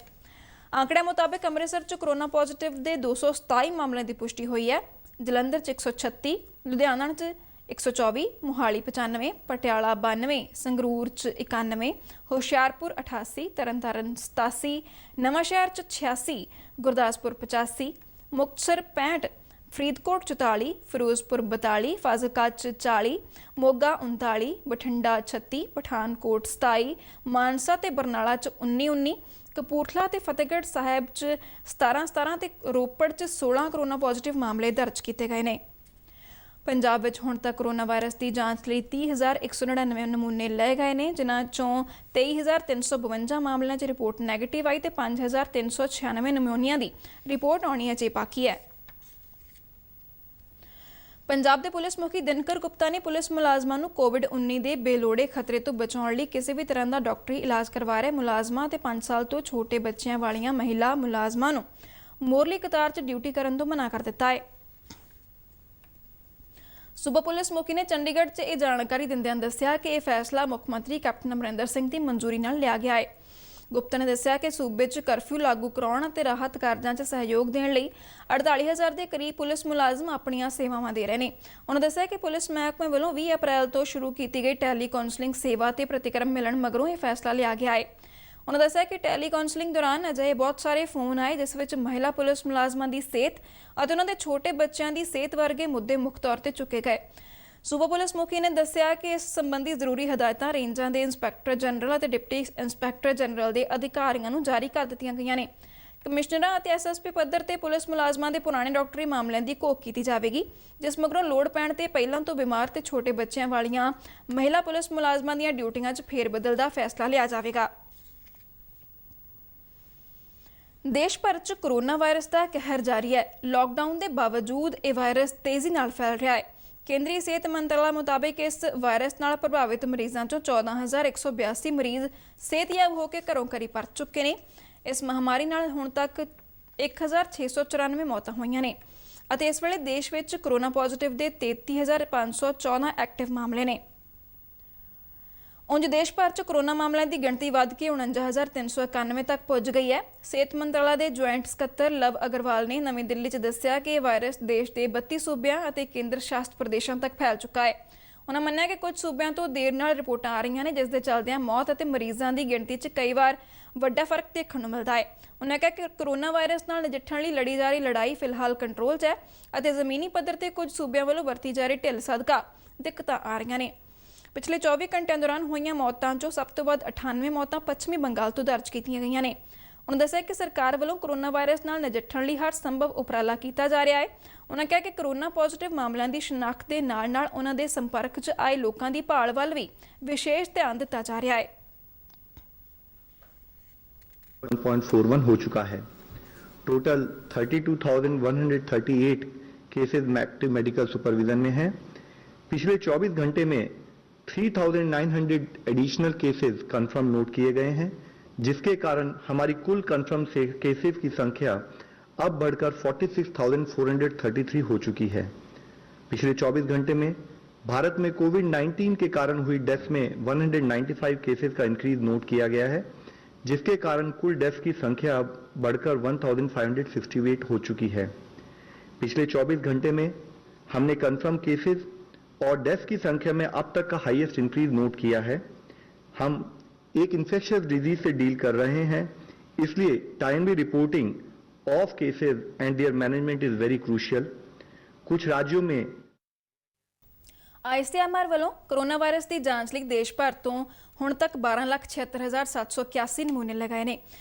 ਆંકੜਿਆਂ ਮੁਤਾਬਕ ਅੰਮ੍ਰਿਤਸਰ 'ਚ ਕੋਰੋਨਾ ਪੋਜ਼ਿਟਿਵ ਦੇ 227 ਮਾਮਲਿਆਂ ਦੀ ਪੁਸ਼ਟੀ ਹੋਈ ਹੈ। ਜਲੰਧਰ 'ਚ 136, ਲੁਧਿਆਣਾ 'ਚ 124, ਮੁਹਾਲੀ 95, ਪਟਿਆਲਾ 92, ਸੰਗਰੂਰ 'ਚ 91, ਹੁਸ਼ਿਆਰਪੁਰ 88, ਤਰਨਤਾਰਨ 87, ਨਵਾਂਸ਼ਹਿਰ 'ਚ 86, ਗੁਰਦਾਸਪੁਰ 85, ਮੁਕਤਸਰ 65, ਫਰੀਦਕੋਟ 44, ਫਿਰੋਜ਼ਪੁਰ 42, ਫਾਜ਼ਿਲਕਾ 'ਚ 40, ਮੋਗਾ 39, ਬਠਿੰਡਾ 36, ਪਠਾਨਕੋਟ 27, ਮਾਨਸਾ ਤੇ ਬਰਨਾਲਾ 'ਚ 19, ਕਪੂਰਥਲਾ ਤੇ ਫਤਿਹਗੜ੍ਹ ਸਾਹਿਬ 'ਚ 17 ਤੇ ਰੋਪੜ 'ਚ 16 ਕੋਰੋਨਾ ਪੋਜ਼ਿਟਿਵ ਮਾਮਲੇ ਦਰਜ ਕੀਤੇ ਗਏ ਨੇ। ਪੰਜਾਬ ਵਿੱਚ ਹੁਣ ਤੱਕ ਕੋਰੋਨਾ ਵਾਇਰਸ ਦੀ ਜਾਂਚ ਲਈ 30,199 ਨਮੂਨੇ ਲਏ ਗਏ ਨੇ, ਜਿਨ੍ਹਾਂ 'ਚੋਂ 23,352 ਮਾਮਲਿਆਂ 'ਚ ਰਿਪੋਰਟ ਨੈਗੇਟਿਵ ਆਈ ਤੇ 5,396 ਨਮੂਨਿਆਂ ਦੀ ਰਿਪੋਰਟ ਆਉਣੀ ਅਜੇ ਬਾਕੀ ਹੈ। ਪੰਜਾਬ ਦੇ ਪੁਲਿਸ ਮੁਖੀ ਦਿਨਕਰ ਗੁਪਤਾ ਨੇ ਪੁਲਿਸ ਮੁਲਾਜ਼ਮਾਂ ਨੂੰ ਕੋਵਿਡ-19 ਦੇ ਬੇਲੋੜੇ ਖਤਰੇ ਤੋਂ ਬਚਾਉਣ ਲਈ ਕਿਸੇ ਵੀ ਤਰ੍ਹਾਂ ਦਾ ਡਾਕਟਰੀ ਇਲਾਜ ਕਰਵਾ ਰਹੇ ਮੁਲਾਜ਼ਮਾਂ ਤੇ 5 ਸਾਲ ਤੋਂ ਛੋਟੇ ਬੱਚਿਆਂ ਵਾਲੀਆਂ ਮਹਿਲਾ ਮੁਲਾਜ਼ਮਾਂ ਨੂੰ ਮੋਰਲੀ ਕਤਾਰ 'ਚ ਡਿਊਟੀ ਕਰਨ ਤੋਂ ਮਨਾ ਕਰ ਦਿੱਤਾ ਹੈ। ਸੂਬਾ ਪੁਲਿਸ ਮੁਖੀ ਨੇ ਚੰਡੀਗੜ੍ਹ 'ਚ ਇਹ ਜਾਣਕਾਰੀ ਦਿੰਦਿਆਂ ਦੱਸਿਆ ਕਿ ਇਹ ਫੈਸਲਾ ਮੁੱਖ ਮੰਤਰੀ ਕੈਪਟਨ ਅਮਰਿੰਦਰ ਸਿੰਘ ਦੀ ਮਨਜ਼ੂਰੀ ਨਾਲ ਲਿਆ ਗਿਆ ਹੈ। ਗੁਪਤਾ ਨੇ ਦੱਸਿਆ ਕਿ ਸੂਬੇ 'ਚ ਕਰਫਿਊ ਲਾਗੂ ਕਰਾਉਣ ਅਤੇ ਰਾਹਤ ਕਾਰਜਾਂ 'ਚ ਸਹਿਯੋਗ ਦੇਣ ਲਈ 48,000 ਦੇ ਕਰੀਬ ਪੁਲਿਸ ਮੁਲਾਜ਼ਮ ਆਪਣੀਆਂ ਸੇਵਾਵਾਂ ਦੇ ਰਹੇ ਨੇ। ਉਹਨਾਂ ਦੱਸਿਆ ਕਿ ਪੁਲਿਸ ਮਹਿਕਮੇ ਵੱਲੋਂ 20 ਅਪ੍ਰੈਲ ਤੋਂ ਸ਼ੁਰੂ ਕੀਤੀ ਗਈ ਟੈਲੀ ਕਾਉਂਸਲਿੰਗ ਸੇਵਾ ਤੇ ਪ੍ਰਤੀਕਰਮ ਮਿਲਣ ਮਗਰੋਂ ਇਹ ਫੈਸਲਾ ਲਿਆ ਗਿਆ ਹੈ। ਉਹਨਾਂ ਦੱਸਿਆ ਕਿ ਟੈਲੀ ਕਾਉਂਸਲਿੰਗ ਦੌਰਾਨ ਅਜਿਹੇ ਬਹੁਤ ਸਾਰੇ ਫੋਨ ਆਏ ਜਿਸ ਵਿੱਚ ਮਹਿਲਾ ਪੁਲਿਸ ਮੁਲਾਜ਼ਮਾਂ ਦੀ ਸਿਹਤ ਅਤੇ ਉਹਨਾਂ ਦੇ ਛੋਟੇ ਬੱਚਿਆਂ ਦੀ ਸਿਹਤ ਵਰਗੇ ਮੁੱਦੇ ਮੁੱਖ ਤੌਰ ਤੇ ਚੁੱਕੇ ਗਏ। ਸੂਬਾ ਪੁਲਿਸ ਮੁਖੀ ਨੇ ਦੱਸਿਆ ਕਿ ਇਸ ਸੰਬੰਧੀ ਜ਼ਰੂਰੀ ਹਦਾਇਤਾਂ ਰੇਂਜਾਂ ਦੇ ਇੰਸਪੈਕਟਰ ਜਨਰਲ ਅਤੇ ਡਿਪਟੀ ਇੰਸਪੈਕਟਰ ਜਨਰਲ ਦੇ ਅਧਿਕਾਰੀਆਂ ਨੂੰ ਜਾਰੀ ਕਰ ਦਿੱਤੀਆਂ ਗਈਆਂ ਨੇ। ਕਮਿਸ਼ਨਰਾਂ ਅਤੇ ਐਸਐਸਪੀ ਪੱਧਰ ਤੇ ਪੁਲਿਸ ਮੁਲਾਜ਼ਮਾਂ ਦੇ ਪੁਰਾਣੇ ਡਾਕਟਰੀ ਮਾਮਲਿਆਂ ਦੀ ਘੋਖ ਕੀਤੀ ਜਾਵੇਗੀ, ਜਿਸ ਮਗਰੋਂ ਲੋੜ ਪੈਣ ਤੇ ਪਹਿਲਾਂ ਤੋਂ ਬਿਮਾਰ ਤੇ ਛੋਟੇ ਬੱਚਿਆਂ ਵਾਲੀਆਂ ਮਹਿਲਾ ਪੁਲਿਸ ਮੁਲਾਜ਼ਮਾਂ ਦੀਆਂ ਡਿਊਟੀਆਂ 'ਚ ਫੇਰਬਦਲ ਦਾ ਫੈਸਲਾ ਲਿਆ ਜਾਵੇਗਾ। ਦੇਸ਼ ਭਰ 'ਚ ਕੋਰੋਨਾ ਵਾਇਰਸ ਦਾ ਕਹਿਰ ਜਾਰੀ ਹੈ। ਲਾਕਡਾਊਨ ਦੇ ਬਾਵਜੂਦ ਇਹ ਵਾਇਰਸ ਤੇਜ਼ੀ ਨਾਲ ਫੈਲ ਰਿਹਾ ਹੈ। ਕੇਂਦਰੀ ਸਿਹਤ ਮੰਤਰਾਲਾ ਮੁਤਾਬਕ ਇਸ ਵਾਇਰਸ ਨਾਲ ਪ੍ਰਭਾਵਿਤ ਮਰੀਜ਼ਾਂ 'ਚੋਂ 14,182 ਮਰੀਜ਼ ਸਿਹਤਯਾਬ ਹੋ ਕੇ ਘਰੋਂ ਘਰੀ ਪਰਤ ਚੁੱਕੇ ਨੇ। ਇਸ ਮਹਾਮਾਰੀ ਨਾਲ ਹੁਣ ਤੱਕ 1,694 ਮੌਤਾਂ ਹੋਈਆਂ ਨੇ ਅਤੇ ਇਸ ਵੇਲੇ ਦੇਸ਼ ਵਿੱਚ ਕੋਰੋਨਾ ਪੋਜ਼ਿਟਿਵ ਦੇ 33,514 ਐਕਟਿਵ ਮਾਮਲੇ ਨੇ। ਉਂਝ ਦੇਸ਼ ਭਰ 'ਚ ਕੋਰੋਨਾ ਮਾਮਲਿਆਂ ਦੀ ਗਿਣਤੀ ਵੱਧ ਕੇ 49,391 ਤੱਕ ਪਹੁੰਚ ਗਈ ਹੈ। ਸਿਹਤ ਮੰਤਰਾਲਾ ਦੇ ਜੁਆਇੰਟ ਸਕੱਤਰ ਲਵ ਅਗਰਵਾਲ ਨੇ ਨਵੀਂ ਦਿੱਲੀ 'ਚ ਦੱਸਿਆ ਕਿ ਇਹ ਵਾਇਰਸ ਦੇਸ਼ ਦੇ 32 ਸੂਬਿਆਂ ਅਤੇ ਕੇਂਦਰ ਸ਼ਾਸਿਤ ਪ੍ਰਦੇਸ਼ਾਂ ਤੱਕ ਫੈਲ ਚੁੱਕਾ ਹੈ। ਉਹਨਾਂ ਮੰਨਿਆ ਕਿ ਕੁਝ ਸੂਬਿਆਂ ਤੋਂ ਦੇਰ ਨਾਲ ਰਿਪੋਰਟਾਂ ਆ ਰਹੀਆਂ ਨੇ, ਜਿਸ ਦੇ ਚੱਲਦਿਆਂ ਮੌਤ ਅਤੇ ਮਰੀਜ਼ਾਂ ਦੀ ਗਿਣਤੀ 'ਚ ਕਈ ਵਾਰ ਵੱਡਾ ਫਰਕ ਦੇਖਣ ਨੂੰ ਮਿਲਦਾ ਹੈ। ਉਹਨਾਂ ਕਿਹਾ ਕਿ ਕੋਰੋਨਾ ਵਾਇਰਸ ਨਾਲ ਨਜਿੱਠਣ ਲਈ ਲੜੀ ਜਾ ਰਹੀ ਲੜਾਈ ਫਿਲਹਾਲ ਕੰਟਰੋਲ 'ਚ ਹੈ ਅਤੇ ਜ਼ਮੀਨੀ ਪੱਧਰ ਤੇ ਕੁਝ ਸੂਬਿਆਂ ਵੱਲੋਂ ਵਰਤੀ ਜਾ ਰਹੀ ਢਿੱਲ ਸਦਕਾ ਦਿੱਕਤਾਂ ਆ ਰਹੀਆਂ ਨੇ। ਪਿਛਲੇ 24 ਘੰਟਿਆਂ ਦੌਰਾਨ ਹੋਈਆਂ ਮੌਤਾਂ 'ਚੋਂ ਸਭ ਤੋਂ ਵੱਧ 98 ਮੌਤਾਂ ਪੱਛਮੀ ਬੰਗਾਲ ਤੋਂ ਦਰਜ ਕੀਤੀਆਂ ਗਈਆਂ ਨੇ। ਉਹਨਾਂ ਦੱਸਿਆ ਕਿ ਸਰਕਾਰ ਵੱਲੋਂ ਕੋਰੋਨਾ ਵਾਇਰਸ ਨਾਲ ਨਜਿੱਠਣ ਲਈ ਹਰ ਸੰਭਵ ਉਪਰਾਲਾ ਕੀਤਾ ਜਾ ਰਿਹਾ ਹੈ। ਉਹਨਾਂ ਕਿਹਾ ਕਿ ਕੋਰੋਨਾ ਪੋਜ਼ਿਟਿਵ ਮਾਮਲਿਆਂ ਦੀ ਸ਼ਨਾਖਤ ਦੇ ਨਾਲ-ਨਾਲ ਉਹਨਾਂ ਦੇ ਸੰਪਰਕ 'ਚ ਆਏ ਲੋਕਾਂ ਦੀ ਭਾਲ ਵੱਲ ਵੀ ਵਿਸ਼ੇਸ਼ ਧਿਆਨ ਦਿੱਤਾ ਜਾ ਰਿਹਾ ਹੈ। 1.41 हो चुका है total 32,138 cases active medical supervision में हैं। पिछले 24 घंटे में 3,900 एडिशनल केसेस कंफर्म नोट किए गए हैं, जिसके कारण हमारी कुल कंफर्म केसेस की संख्या अब बढ़कर 46,433 हो चुकी है। पिछले 24 घंटे में भारत में कोविड-19 के कारण हुई डेथ में 195 केसेस का इंक्रीज नोट किया गया है, जिसके कारण कुल डेथ की संख्या अब बढ़कर 1,568 हो चुकी है। पिछले 24 घंटे में हमने कंफर्म केसेस और डेथ की संख्या में अब तक का हाईएस्ट इंक्रीज नोट किया है। हम एक इन्फेक्शियस डिजीज से डील कर रहे हैं, इसलिए timely reporting of cases and there management is very crucial. कुछ राज्यों में आईसीएमआर ਵੱਲੋਂ ਕੋਰੋਨਾ ਵਾਇਰਸ ਦੀ ਜਾਂਚ ਲਈ ਦੇਸ਼ ਭਰ ਤੋਂ ਹੁਣ ਤੱਕ 12,76,781 ਨਮੂਨੇ ਲਗਾਏ ਨੇ।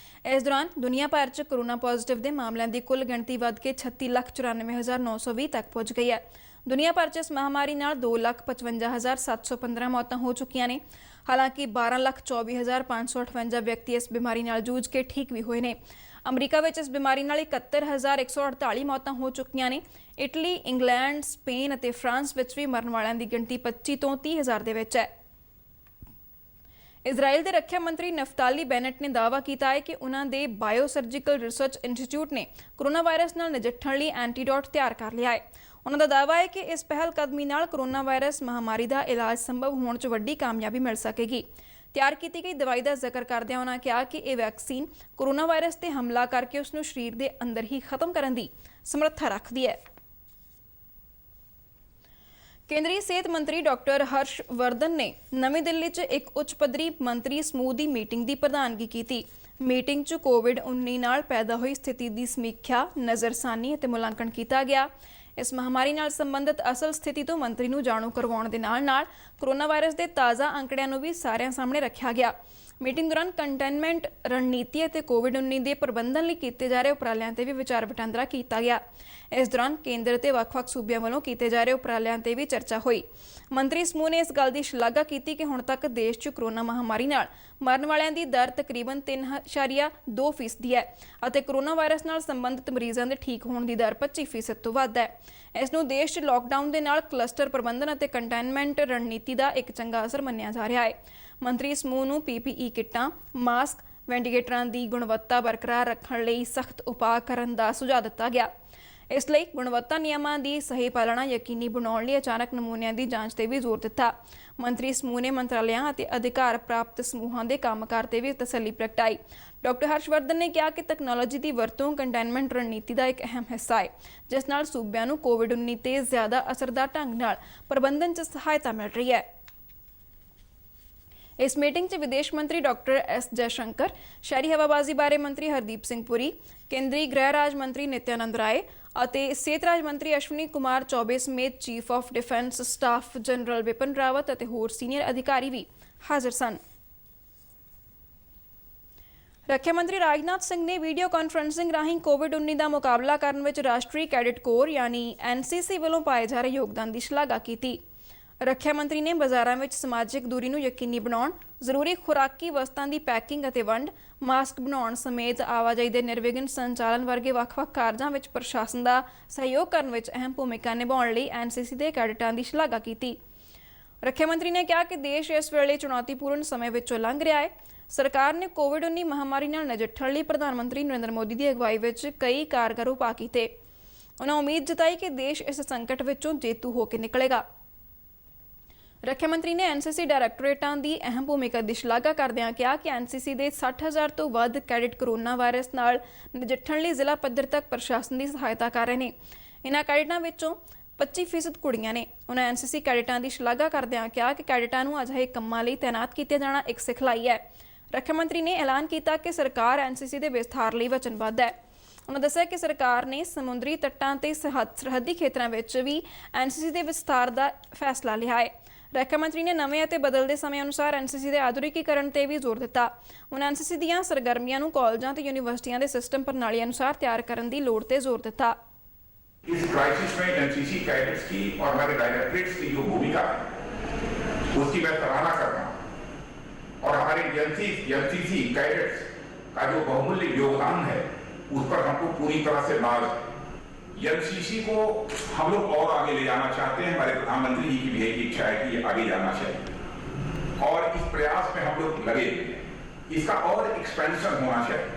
ਇਸ ਦੌਰਾਨ ਦੁਨੀਆ ਭਰ 'ਚ ਕੋਰੋਨਾ ਪੋਜ਼ਿਟਿਵ ਦੇ ਮਾਮਲਿਆਂ ਦੀ ਕੁੱਲ ਗਿਣਤੀ ਵੱਧ ਕੇ 36,94,920 ਤੱਕ ਪਹੁੰਚ ਗਈ ਹੈ। ਦੁਨੀਆ ਭਰ 'ਚ ਇਸ ਮਹਾਮਾਰੀ ਨਾਲ 2,55,715 ਮੌਤਾਂ ਹੋ ਚੁੱਕੀਆਂ ਨੇ। ਹਾਲਾਂਕਿ 12,24,558 ਵਿਅਕਤੀ ਇਸ ਬਿਮਾਰੀ ਨਾਲ ਜੂਝ ਕੇ ਠੀਕ ਵੀ ਹੋਏ ਨੇ। ਅਮਰੀਕਾ ਵਿੱਚ ਇਸ ਬਿਮਾਰੀ ਨਾਲ 71,148 ਮੌਤਾਂ ਹੋ ਚੁੱਕੀਆਂ ਨੇ। ਇਟਲੀ, ਇੰਗਲੈਂਡ, ਸਪੇਨ ਅਤੇ ਫਰਾਂਸ ਵਿੱਚ ਵੀ ਮਰਨ ਵਾਲਿਆਂ ਦੀ ਗਿਣਤੀ 25 ਤੋਂ 30,000 ਦੇ ਵਿੱਚ ਹੈ। ਇਜ਼ਰਾਈਲ ਦੇ ਰੱਖਿਆ ਮੰਤਰੀ ਨਫਤਾਲੀ ਬੈਨਟ ਨੇ ਦਾਅਵਾ ਕੀਤਾ ਹੈ ਕਿ ਉਹਨਾਂ ਦੇ ਬਾਇਓਸਰਜੀਕਲ ਰਿਸਰਚ ਇੰਸਟੀਚਿਊਟ ਨੇ ਕੋਰੋਨਾ ਵਾਇਰਸ ਨਾਲ ਨਜਿੱਠਣ ਲਈ ਐਂਟੀਡੋਟ ਤਿਆਰ ਕਰ ਲਿਆ ਹੈ। ਉਹਨਾਂ ਦਾ ਦਾਅਵਾ ਹੈ ਕਿ ਇਸ ਪਹਿਲ ਕਦਮੀ ਨਾਲ ਕੋਰੋਨਾ ਵਾਇਰਸ ਮਹਾਮਾਰੀ ਦਾ ਇਲਾਜ ਸੰਭਵ ਹੋਣ 'ਚ ਵੱਡੀ ਕਾਮਯਾਬੀ ਮਿਲ ਸਕੇਗੀ। ਤਿਆਰ ਕੀਤੀ ਗਈ ਦਵਾਈ ਦਾ ਜ਼ਿਕਰ ਕਰਦਿਆਂ ਉਹਨਾਂ ਕਿਹਾ ਕਿ ਇਹ ਵੈਕਸੀਨ ਕੋਰੋਨਾ ਵਾਇਰਸ ਤੇ ਹਮਲਾ ਕਰਕੇ ਉਸ ਨੂੰ ਸਰੀਰ ਦੇ ਅੰਦਰ ਹੀ ਖਤਮ ਕਰਨ ਦੀ ਸਮਰੱਥਾ ਰੱਖਦੀ ਹੈ। ਕੇਂਦਰੀ ਸਿਹਤ ਮੰਤਰੀ ਡਾਕਟਰ ਹਰਸ਼ ਵਰਧਨ ਨੇ ਨਵੀਂ ਦਿੱਲੀ 'ਚ ਇੱਕ ਉੱਚ ਪੱਧਰੀ ਮੰਤਰੀ ਸਮੂਹ ਦੀ ਮੀਟਿੰਗ ਦੀ ਪ੍ਰਧਾਨਗੀ ਕੀਤੀ। ਮੀਟਿੰਗ 'ਚ ਕੋਵਿਡ-19 ਨਾਲ ਪੈਦਾ ਹੋਈ ਸਥਿਤੀ ਦੀ ਸਮੀਖਿਆ, ਨਜ਼ਰਸਾਨੀ ਅਤੇ ਮੁਲਾਂਕਣ ਕੀਤਾ ਗਿਆ। ਇਸ ਮਹਾਮਾਰੀ ਨਾਲ ਸੰਬੰਧਿਤ ਅਸਲ ਸਥਿਤੀ ਤੋਂ ਮੰਤਰੀ ਨੂੰ ਜਾਣੂ ਕਰਵਾਉਣ ਦੇ ਨਾਲ-ਨਾਲ ਕੋਰੋਨਾ ਵਾਇਰਸ ਦੇ ਤਾਜ਼ਾ ਅੰਕੜਿਆਂ ਨੂੰ ਵੀ ਸਾਰਿਆਂ ਸਾਹਮਣੇ ਰੱਖਿਆ ਗਿਆ। ਮੀਟਿੰਗ ਦੌਰਾਨ ਕੰਟੇਨਮੈਂਟ ਰਣਨੀਤੀ ਅਤੇ ਕੋਵਿਡ-19 ਦੇ ਪ੍ਰਬੰਧਨ ਲਈ ਕੀਤੇ ਜਾ ਰਹੇ ਉਪਰਾਲਿਆਂ ਤੇ ਵੀ ਵਿਚਾਰ ਵਟਾਂਦਰਾ ਕੀਤਾ ਗਿਆ। ਇਸ ਦੌਰਾਨ ਕੇਂਦਰ ਤੇ ਵੱਖ-ਵੱਖ ਸੂਬਿਆਂ ਵੱਲੋਂ ਕੀਤੇ ਜਾ ਰਹੇ ਉਪਰਾਲਿਆਂ ਤੇ ਵੀ ਚਰਚਾ ਹੋਈ। ਮੰਤਰੀ ਸਮੂਹ ਨੇ ਇਸ ਗੱਲ ਦੀ ਸ਼ਲਾਘਾ ਕੀਤੀ ਕਿ ਹੁਣ ਤੱਕ ਦੇਸ਼ 'ਚ ਕੋਰੋਨਾ ਮਹਾਮਾਰੀ ਨਾਲ ਮਰਨ ਵਾਲਿਆਂ ਦੀ ਦਰ ਤਕਰੀਬਨ 3.2% ਹੈ ਅਤੇ ਕੋਰੋਨਾ ਵਾਇਰਸ ਨਾਲ ਸੰਬੰਧਿਤ ਮਰੀਜ਼ਾਂ ਦੇ ਠੀਕ ਹੋਣ ਦੀ ਦਰ 25% ਤੋਂ ਵੱਧ ਹੈ। ਇਸ ਨੂੰ ਦੇਸ਼ 'ਚ ਲਾਕਡਾਊਨ ਦੇ ਨਾਲ ਕਲਸਟਰ ਪ੍ਰਬੰਧਨ ਅਤੇ ਕੰਟੇਨਮੈਂਟ ਰਣਨੀਤੀ ਦਾ ਇੱਕ ਚੰਗਾ ਅਸਰ ਮੰਨਿਆ ਜਾ ਰਿਹਾ ਹੈ। ਮੰਤਰੀ ਸਮੂਹ ਨੂੰ PPE ਕਿੱਟਾਂ, ਮਾਸਕ, ਵੈਂਟੀਲੇਟਰਾਂ ਦੀ ਗੁਣਵੱਤਾ ਬਰਕਰਾਰ ਰੱਖਣ ਲਈ ਸਖਤ ਉਪਾਅ ਕਰਨ ਦਾ ਸੁਝਾਅ ਦਿੱਤਾ ਗਿਆ। ਇਸ ਲਈ ਗੁਣਵੱਤਾ ਨਿਯਮਾਂ ਦੀ ਸਹੀ ਪਾਲਣਾ ਯਕੀਨੀ ਬਣਾਉਣ ਲਈ ਅਚਾਨਕ ਨਮੂਨਿਆਂ ਦੀ ਜਾਂਚ ਤੇ ਵੀ ਜ਼ੋਰ ਦਿੱਤਾ। ਮੰਤਰੀ ਸਮੂਹ ਨੇ ਮੰਤਰਾਲਿਆਂ ਅਤੇ ਅਧਿਕਾਰ ਪ੍ਰਾਪਤ ਸਮੂਹਾਂ ਦੇ ਕੰਮਕਾਰ ਤੇ ਵੀ ਤਸੱਲੀ ਪ੍ਰਗਟਾਈ। ਡਾਕਟਰ ਹਰਸ਼ ਵਰਧਨ ਨੇ ਕਿਹਾ ਕਿ ਤਕਨਾਲੋਜੀ ਦੀ ਵਰਤੋਂ ਕੰਟੇਨਮੈਂਟ ਰਣਨੀਤੀ ਦਾ ਇੱਕ ਅਹਿਮ ਹਿੱਸਾ ਹੈ, ਜਿਸ ਨਾਲ ਸੂਬਿਆਂ ਨੂੰ ਕੋਵਿਡ-19 ਤੇ ਜ਼ਿਆਦਾ ਅਸਰਦਾਰ ਢੰਗ ਨਾਲ ਪ੍ਰਬੰਧਨ 'ਚ ਸਹਾਇਤਾ ਮਿਲ ਰਹੀ ਹੈ। ਇਸ ਮੀਟਿੰਗ 'ਚ ਵਿਦੇਸ਼ ਮੰਤਰੀ ਡਾਕਟਰ ਐਸ ਜੈਸ਼ੰਕਰ, ਸ਼ਹਿਰੀ ਹਵਾਬਾਜ਼ੀ ਬਾਰੇ ਮੰਤਰੀ ਹਰਦੀਪ ਸਿੰਘ ਪੁਰੀ, ਕੇਂਦਰੀ ਗ੍ਰਹਿ ਰਾਜ ਮੰਤਰੀ ਨਿਤਿਆਨੰਦ ਰਾਏ ਅਤੇ ਸਿਹਤ ਰਾਜ ਮੰਤਰੀ ਅਸ਼ਵਨੀ ਕੁਮਾਰ ਚੌਬੇ ਸਮੇਤ chief of defence staff general Vipan Rawat ਅਤੇ ਹੋਰ ਸੀਨੀਅਰ ਅਧਿਕਾਰੀ ਵੀ ਹਾਜ਼ਰ ਸਨ। ਰੱਖਿਆ ਮੰਤਰੀ ਰਾਜਨਾਥ ਸਿੰਘ ਨੇ ਵੀਡੀਓ ਕਾਨਫਰੰਸਿੰਗ ਰਾਹੀਂ ਕੋਵਿਡ-19 ਦਾ ਮੁਕਾਬਲਾ ਕਰਨ ਵਿੱਚ ਰਾਸ਼ਟਰੀ ਕੈਡਿਟ ਕੋਰ ਯਾਨੀ NCC ਵੱਲੋਂ ਪਾਏ ਜਾ ਰਹੇ ਯੋਗਦਾਨ ਦੀ ਸ਼ਲਾਘਾ ਕੀਤੀ। ਰੱਖਿਆ ਮੰਤਰੀ ਨੇ ਬਾਜ਼ਾਰਾਂ ਵਿੱਚ ਸਮਾਜਿਕ ਦੂਰੀ ਨੂੰ ਯਕੀਨੀ ਬਣਾਉਣ, ਜ਼ਰੂਰੀ ਖੁਰਾਕੀ ਵਸਤਾਂ ਦੀ ਪੈਕਿੰਗ ਅਤੇ ਵੰਡ, ਮਾਸਕ ਬਣਾਉਣ ਸਮੇਤ ਆਵਾਜਾਈ ਦੇ ਨਿਰਵਿਘਨ ਸੰਚਾਲਨ ਵਰਗੇ ਵੱਖ-ਵੱਖ ਕਾਰਜਾਂ ਵਿੱਚ ਪ੍ਰਸ਼ਾਸਨ ਦਾ ਸਹਿਯੋਗ ਕਰਨ ਵਿੱਚ ਅਹਿਮ ਭੂਮਿਕਾ ਨਿਭਾਉਣ ਲਈ NCC ਦੇ ਕੈਡਿਟਾਂ ਦੀ ਸ਼ਲਾਘਾ ਕੀਤੀ। ਰੱਖਿਆ ਮੰਤਰੀ ਨੇ ਕਿਹਾ ਕਿ ਦੇਸ਼ ਇਸ ਵੇਲੇ ਚੁਣੌਤੀਪੂਰਨ ਸਮੇਂ ਵਿੱਚੋਂ ਲੰਘ ਰਿਹਾ ਹੈ। ਸਰਕਾਰ ਨੇ ਕੋਵਿਡ-19 ਮਹਾਮਾਰੀ ਨਾਲ ਨਜਿੱਠਣ ਲਈ ਪ੍ਰਧਾਨ ਮੰਤਰੀ ਨਰਿੰਦਰ ਮੋਦੀ ਦੀ ਅਗਵਾਈ ਵਿੱਚ ਕਈ ਕਾਰਗਰ ਉਪਾਅ ਕੀਤੇ। ਉਹਨਾਂ ਉਮੀਦ ਜਤਾਈ ਕਿ ਦੇਸ਼ ਇਸ ਸੰਕਟ ਵਿੱਚੋਂ ਜੇਤੂ ਹੋ ਕੇ ਨਿਕਲੇਗਾ। ਰੱਖਿਆ ਮੰਤਰੀ ਨੇ NCC ਡਾਇਰੈਕਟੋਰੇਟਾਂ ਦੀ ਅਹਿਮ ਭੂਮਿਕਾ ਦੀ ਸ਼ਲਾਘਾ ਕਰਦਿਆਂ ਕਿਹਾ ਕਿ NCC ਦੇ 60,000 ਤੋਂ ਵੱਧ ਕੈਡਿਟ ਕੋਰੋਨਾ ਵਾਇਰਸ ਨਾਲ ਨਜਿੱਠਣ ਲਈ ਜ਼ਿਲ੍ਹਾ ਪੱਧਰ ਤੱਕ ਪ੍ਰਸ਼ਾਸਨ ਦੀ ਸਹਾਇਤਾ ਕਰ ਰਹੇ ਨੇ। ਇਹਨਾਂ ਕੈਡਿਟਾਂ ਵਿੱਚੋਂ 25% ਕੁੜੀਆਂ ਨੇ। ਉਹਨਾਂ NCC ਕੈਡਿਟਾਂ ਦੀ ਸ਼ਲਾਘਾ ਕਰਦਿਆਂ ਕਿਹਾ ਕਿ ਕੈਡਿਟਾਂ ਨੂੰ ਅਜਿਹੇ ਕੰਮਾਂ ਲਈ ਤਾਇਨਾਤ ਕੀਤੇ ਜਾਣਾ ਇੱਕ ਸਿਖਲਾਈ ਹੈ। ਰੱਖਿਆ ਮੰਤਰੀ ਨੇ ਐਲਾਨ ਕੀਤਾ ਕਿ ਸਰਕਾਰ NCC ਦੇ ਵਿਸਥਾਰ ਲਈ ਵਚਨਬੱਧ ਹੈ। ਉਹਨਾਂ ਦੱਸਿਆ ਕਿ ਸਰਕਾਰ ਨੇ ਸਮੁੰਦਰੀ ਤੱਟਾਂ ਤੇ ਸਰਹੱਦੀ ਖੇਤਰਾਂ ਵਿੱਚ ਵੀ NCC ਦੇ ਵਿਸਥਾਰ ਦਾ ਫੈਸਲਾ ਲਿਆ ਹੈ। ਰੱਖਿਆ ਮੰਤਰੀ ਨੇ ਨਵੇਂ ਅਤੇ ਬਦਲਦੇ ਸਮੇਂ ਅਨੁਸਾਰ NCC ਦੇ ਆਧੁਨਿਕੀਕਰਨ ਤੇ ਵੀ ਜ਼ੋਰ ਦਿੱਤਾ। ਉਹਨਾਂ NCC ਦੀਆਂ ਸਰਗਰਮੀਆਂ ਨੂੰ ਕਾਲਜਾਂ ਤੇ ਯੂਨੀਵਰਸਿਟੀਆਂ ਦੇ ਸਿਸਟਮ ਪ੍ਰਣਾਲੀ ਅਨੁਸਾਰ ਤਿਆਰ ਕਰਨ ਦੀ ਲੋੜ ਤੇ ਜ਼ੋਰ ਦਿੱਤਾ। इस क्राइसिस में NCC कैडेट्स की और हमारे डायरेक्टरेट्स की जो भूमिका है उसकी मैं सराहना कर रहा हूँ और हमारे NCC कैडेट्स का जो बहुमूल्य योगदान है उस पर हमको पूरी तरह से नाज है। एनसीसी को हम लोग और आगे ले जाना चाहते हैं। हमारे प्रधानमंत्री जी की भी यही इच्छा है कि ये आगे जाना चाहिए और इस प्रयास में हम लोग लगे, इसका और एक्सपेंशन होना चाहिए।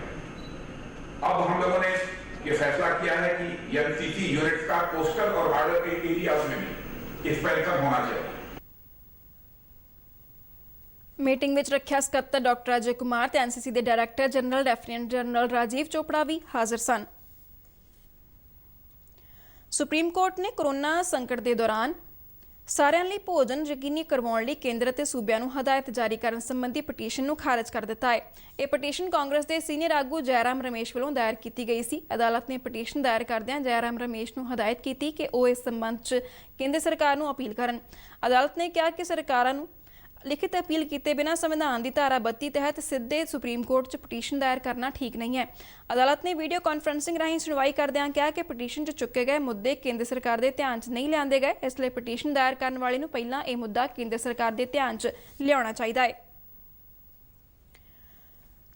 अब हम लोगों ने ये फैसला किया है कि एनसीसी यूनिट्स का कोस्टल और बॉर्डर के एरियाज में भी एक्सपेंशन होना चाहिए। ਮੀਟਿੰਗ ਵਿੱਚ ਰੱਖਿਆ ਸਕੱਤਰ ਡਾਕਟਰ ਅਜੇ ਕੁਮਾਰ ਤੇ ਐਨਸੀਸੀ ਦੇ director general lieutenant general Rajiv Chopra ਵੀ ਹਾਜ਼ਰ ਸਨ। ਸੁਪਰੀਮ ਕੋਰਟ ਨੇ ਕੋਰੋਨਾ ਸੰਕਟ ਦੇ ਦੌਰਾਨ ਸਾਰਿਆਂ ਲਈ ਭੋਜਨ ਯਕੀਨੀ ਕਰਵਾਉਣ ਲਈ ਕੇਂਦਰ ਅਤੇ ਸੂਬਿਆਂ ਨੂੰ ਹਦਾਇਤ ਜਾਰੀ ਕਰਨ ਸੰਬੰਧੀ ਪਟੀਸ਼ਨ ਨੂੰ ਖਾਰਜ ਕਰ ਦਿੱਤਾ ਹੈ। ਇਹ ਪਟੀਸ਼ਨ ਕਾਂਗਰਸ ਦੇ ਸੀਨੀਅਰ ਆਗੂ ਜੈਰਾਮ ਰਮੇਸ਼ ਵੱਲੋਂ ਦਾਇਰ ਕੀਤੀ ਗਈ ਸੀ। ਅਦਾਲਤ ਨੇ ਪਟੀਸ਼ਨ ਦਾਇਰ ਕਰਦਿਆਂ ਜੈਰਾਮ ਰਮੇਸ਼ ਨੂੰ ਹਦਾਇਤ ਕੀਤੀ ਕਿ ਉਹ ਇਸ ਸੰਬੰਧ 'ਚ ਕੇਂਦਰ ਸਰਕਾਰ ਨੂੰ ਅਪੀਲ ਕਰਨ। ਅਦਾਲਤ ਨੇ ਕਿਹਾ ਕਿ ਸਰਕਾਰਾਂ ਨੂੰ ਲਿਖਿਤ ਅਪੀਲ ਕੀਤੇ ਬਿਨਾਂ ਸੰਵਿਧਾਨ ਦੀ ਧਾਰਾ 32 ਤਹਿਤ ਸਿੱਧੇ ਸੁਪਰੀਮ ਕੋਰਟ 'ਚ ਪਟੀਸ਼ਨ ਦਾਇਰ ਕਰਨਾ ਠੀਕ ਨਹੀਂ ਹੈ। ਅਦਾਲਤ ਨੇ ਵੀਡੀਓ ਕਾਨਫਰੰਸਿੰਗ ਰਾਹੀਂ ਸੁਣਵਾਈ ਕਰਦਿਆਂ ਕਿਹਾ ਕਿ ਪਟੀਸ਼ਨ 'ਚ ਚੁੱਕੇ ਗਏ ਮੁੱਦੇ ਕੇਂਦਰ ਸਰਕਾਰ ਦੇ ਧਿਆਨ 'ਚ ਨਹੀਂ ਲਿਆਂਦੇ ਗਏ, ਇਸ ਲਈ ਪਟੀਸ਼ਨ ਦਾਇਰ ਕਰਨ ਵਾਲੇ ਨੂੰ ਪਹਿਲਾਂ ਇਹ ਮੁੱਦਾ ਕੇਂਦਰ ਸਰਕਾਰ ਦੇ ਧਿਆਨ 'ਚ ਲਿਆਉਣਾ ਚਾਹੀਦਾ ਹੈ।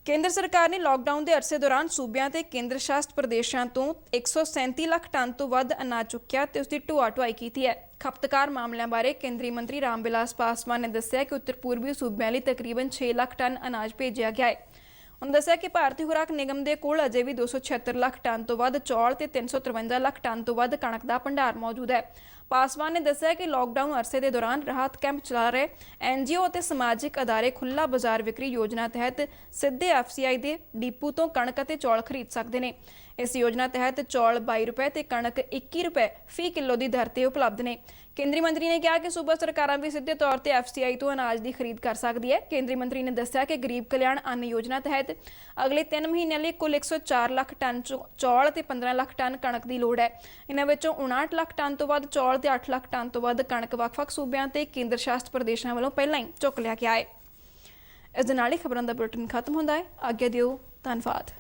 ਕੇਂਦਰ ਸਰਕਾਰ ਨੇ ਲਾਕਡਾਊਨ ਦੇ ਅਰਸੇ ਦੌਰਾਨ ਸੂਬਿਆਂ ਤੇ ਕੇਂਦਰ ਸ਼ਾਸਿਤ ਪ੍ਰਦੇਸ਼ਾਂ ਤੋਂ 137 ਲੱਖ ਟਨ ਤੋਂ ਵੱਧ ਅਨਾਜ ਚੁੱਕਿਆ ਤੇ ਉਸ ਦੀ ਢੋਆ ਢੁਆਈ ਕੀਤੀ ਹੈ। ਖਪਤਕਾਰ ਮਾਮਲਿਆਂ ਬਾਰੇ ਕੇਂਦਰੀ ਮੰਤਰੀ ਰਾਮ ਵਿਲਾਸ ਪਾਸਵਾਨ ਨੇ ਦੱਸਿਆ ਕਿ ਉੱਤਰ ਪੂਰਬੀ ਸੂਬਿਆਂ ਲਈ ਤਕਰੀਬਨ 6 ਲੱਖ ਟਨ ਅਨਾਜ ਭੇਜਿਆ ਗਿਆ ਹੈ। ਉਹਨਾਂ ਦੱਸਿਆ ਕਿ ਭਾਰਤੀ ਖੁਰਾਕ ਨਿਗਮ ਦੇ ਕੋਲ ਅਜੇ ਵੀ 276 ਲੱਖ ਟਨ ਤੋਂ ਵੱਧ ਚੌਲ ਤੇ 353 ਲੱਖ ਟਨ ਤੋਂ ਵੱਧ ਕਣਕ ਦਾ ਭੰਡਾਰ ਮੌਜੂਦ ਹੈ। ਪਾਸਵਾਨ ਨੇ ਦੱਸਿਆ ਕਿ ਲਾਕਡਾਊਨ ਅਰਸੇ ਦੇ ਦੌਰਾਨ ਰਾਹਤ ਕੈਂਪ ਚਲਾ ਰਹੇ ਐਨਜੀਓ ਅਤੇ ਸਮਾਜਿਕ ਅਦਾਰੇ ਖੁੱਲ੍ਹਾ ਬਾਜ਼ਾਰ ਵਿਕਰੀ ਯੋਜਨਾ ਤਹਿਤ ਸਿੱਧੇ ਐਫਸੀਆਈ ਦੇ ਡੀਪੂ ਤੋਂ ਕਣਕ ਅਤੇ ਚੌਲ ਖਰੀਦ ਸਕਦੇ ਨੇ। ਇਸ ਯੋਜਨਾ ਤਹਿਤ ਚੌਲ 22 ਰੁਪਏ ਤੇ ਕਣਕ 21 ਰੁਪਏ ਫੀ ਕਿਲੋ ਦੀ ਦਰ ਤੇ ਉਪਲਬਧ ਨੇ। ਕੇਂਦਰੀ ਮੰਤਰੀ ਨੇ ਕਿਹਾ ਕਿ ਸੂਬਾ ਸਰਕਾਰਾਂ ਵੀ ਸਿੱਧੇ ਤੌਰ ਤੇ ਐਫਸੀਆਈ ਤੋਂ ਅਨਾਜ ਦੀ ਖਰੀਦ ਕਰ ਸਕਦੀ ਹੈ। ਕੇਂਦਰੀ ਮੰਤਰੀ ਨੇ ਦੱਸਿਆ ਕਿ ਗਰੀਬ ਕਲਿਆਣ ਅੰਨ ਯੋਜਨਾ ਤਹਿਤ ਅਗਲੇ 3 ਮਹੀਨਿਆਂ ਲਈ ਕੁੱਲ 104 ਲੱਖ ਟਨ ਚੌਲ ਤੇ 15 ਲੱਖ ਟਨ ਕਣਕ ਦੀ ਲੋੜ ਹੈ। ਇਹਨਾਂ ਵਿੱਚੋਂ 59 ਲੱਖ ਟਨ ਤੋਂ ਵੱਧ ਚੌਲ ਤੇ 8 ਲੱਖ ਟਨ ਤੋਂ ਵੱਧ ਕਣਕ ਵੱਖ-ਵੱਖ ਸੂਬਿਆਂ ਤੇ ਕੇਂਦਰ ਸ਼ਾਸਿਤ ਪ੍ਰਦੇਸ਼ਾਂ ਵੱਲੋਂ ਪਹਿਲਾਂ ਹੀ ਚੁੱਕ ਲਿਆ ਗਿਆ ਹੈ। ਇਸ ਦੇ ਨਾਲ ਹੀ ਖਬਰਾਂ ਦਾ ਬੁਲੇਟਿਨ ਖਤਮ ਹੁੰਦਾ ਹੈ। ਆਗਿਆ ਦਿਓ। ਧੰਨਵਾਦ।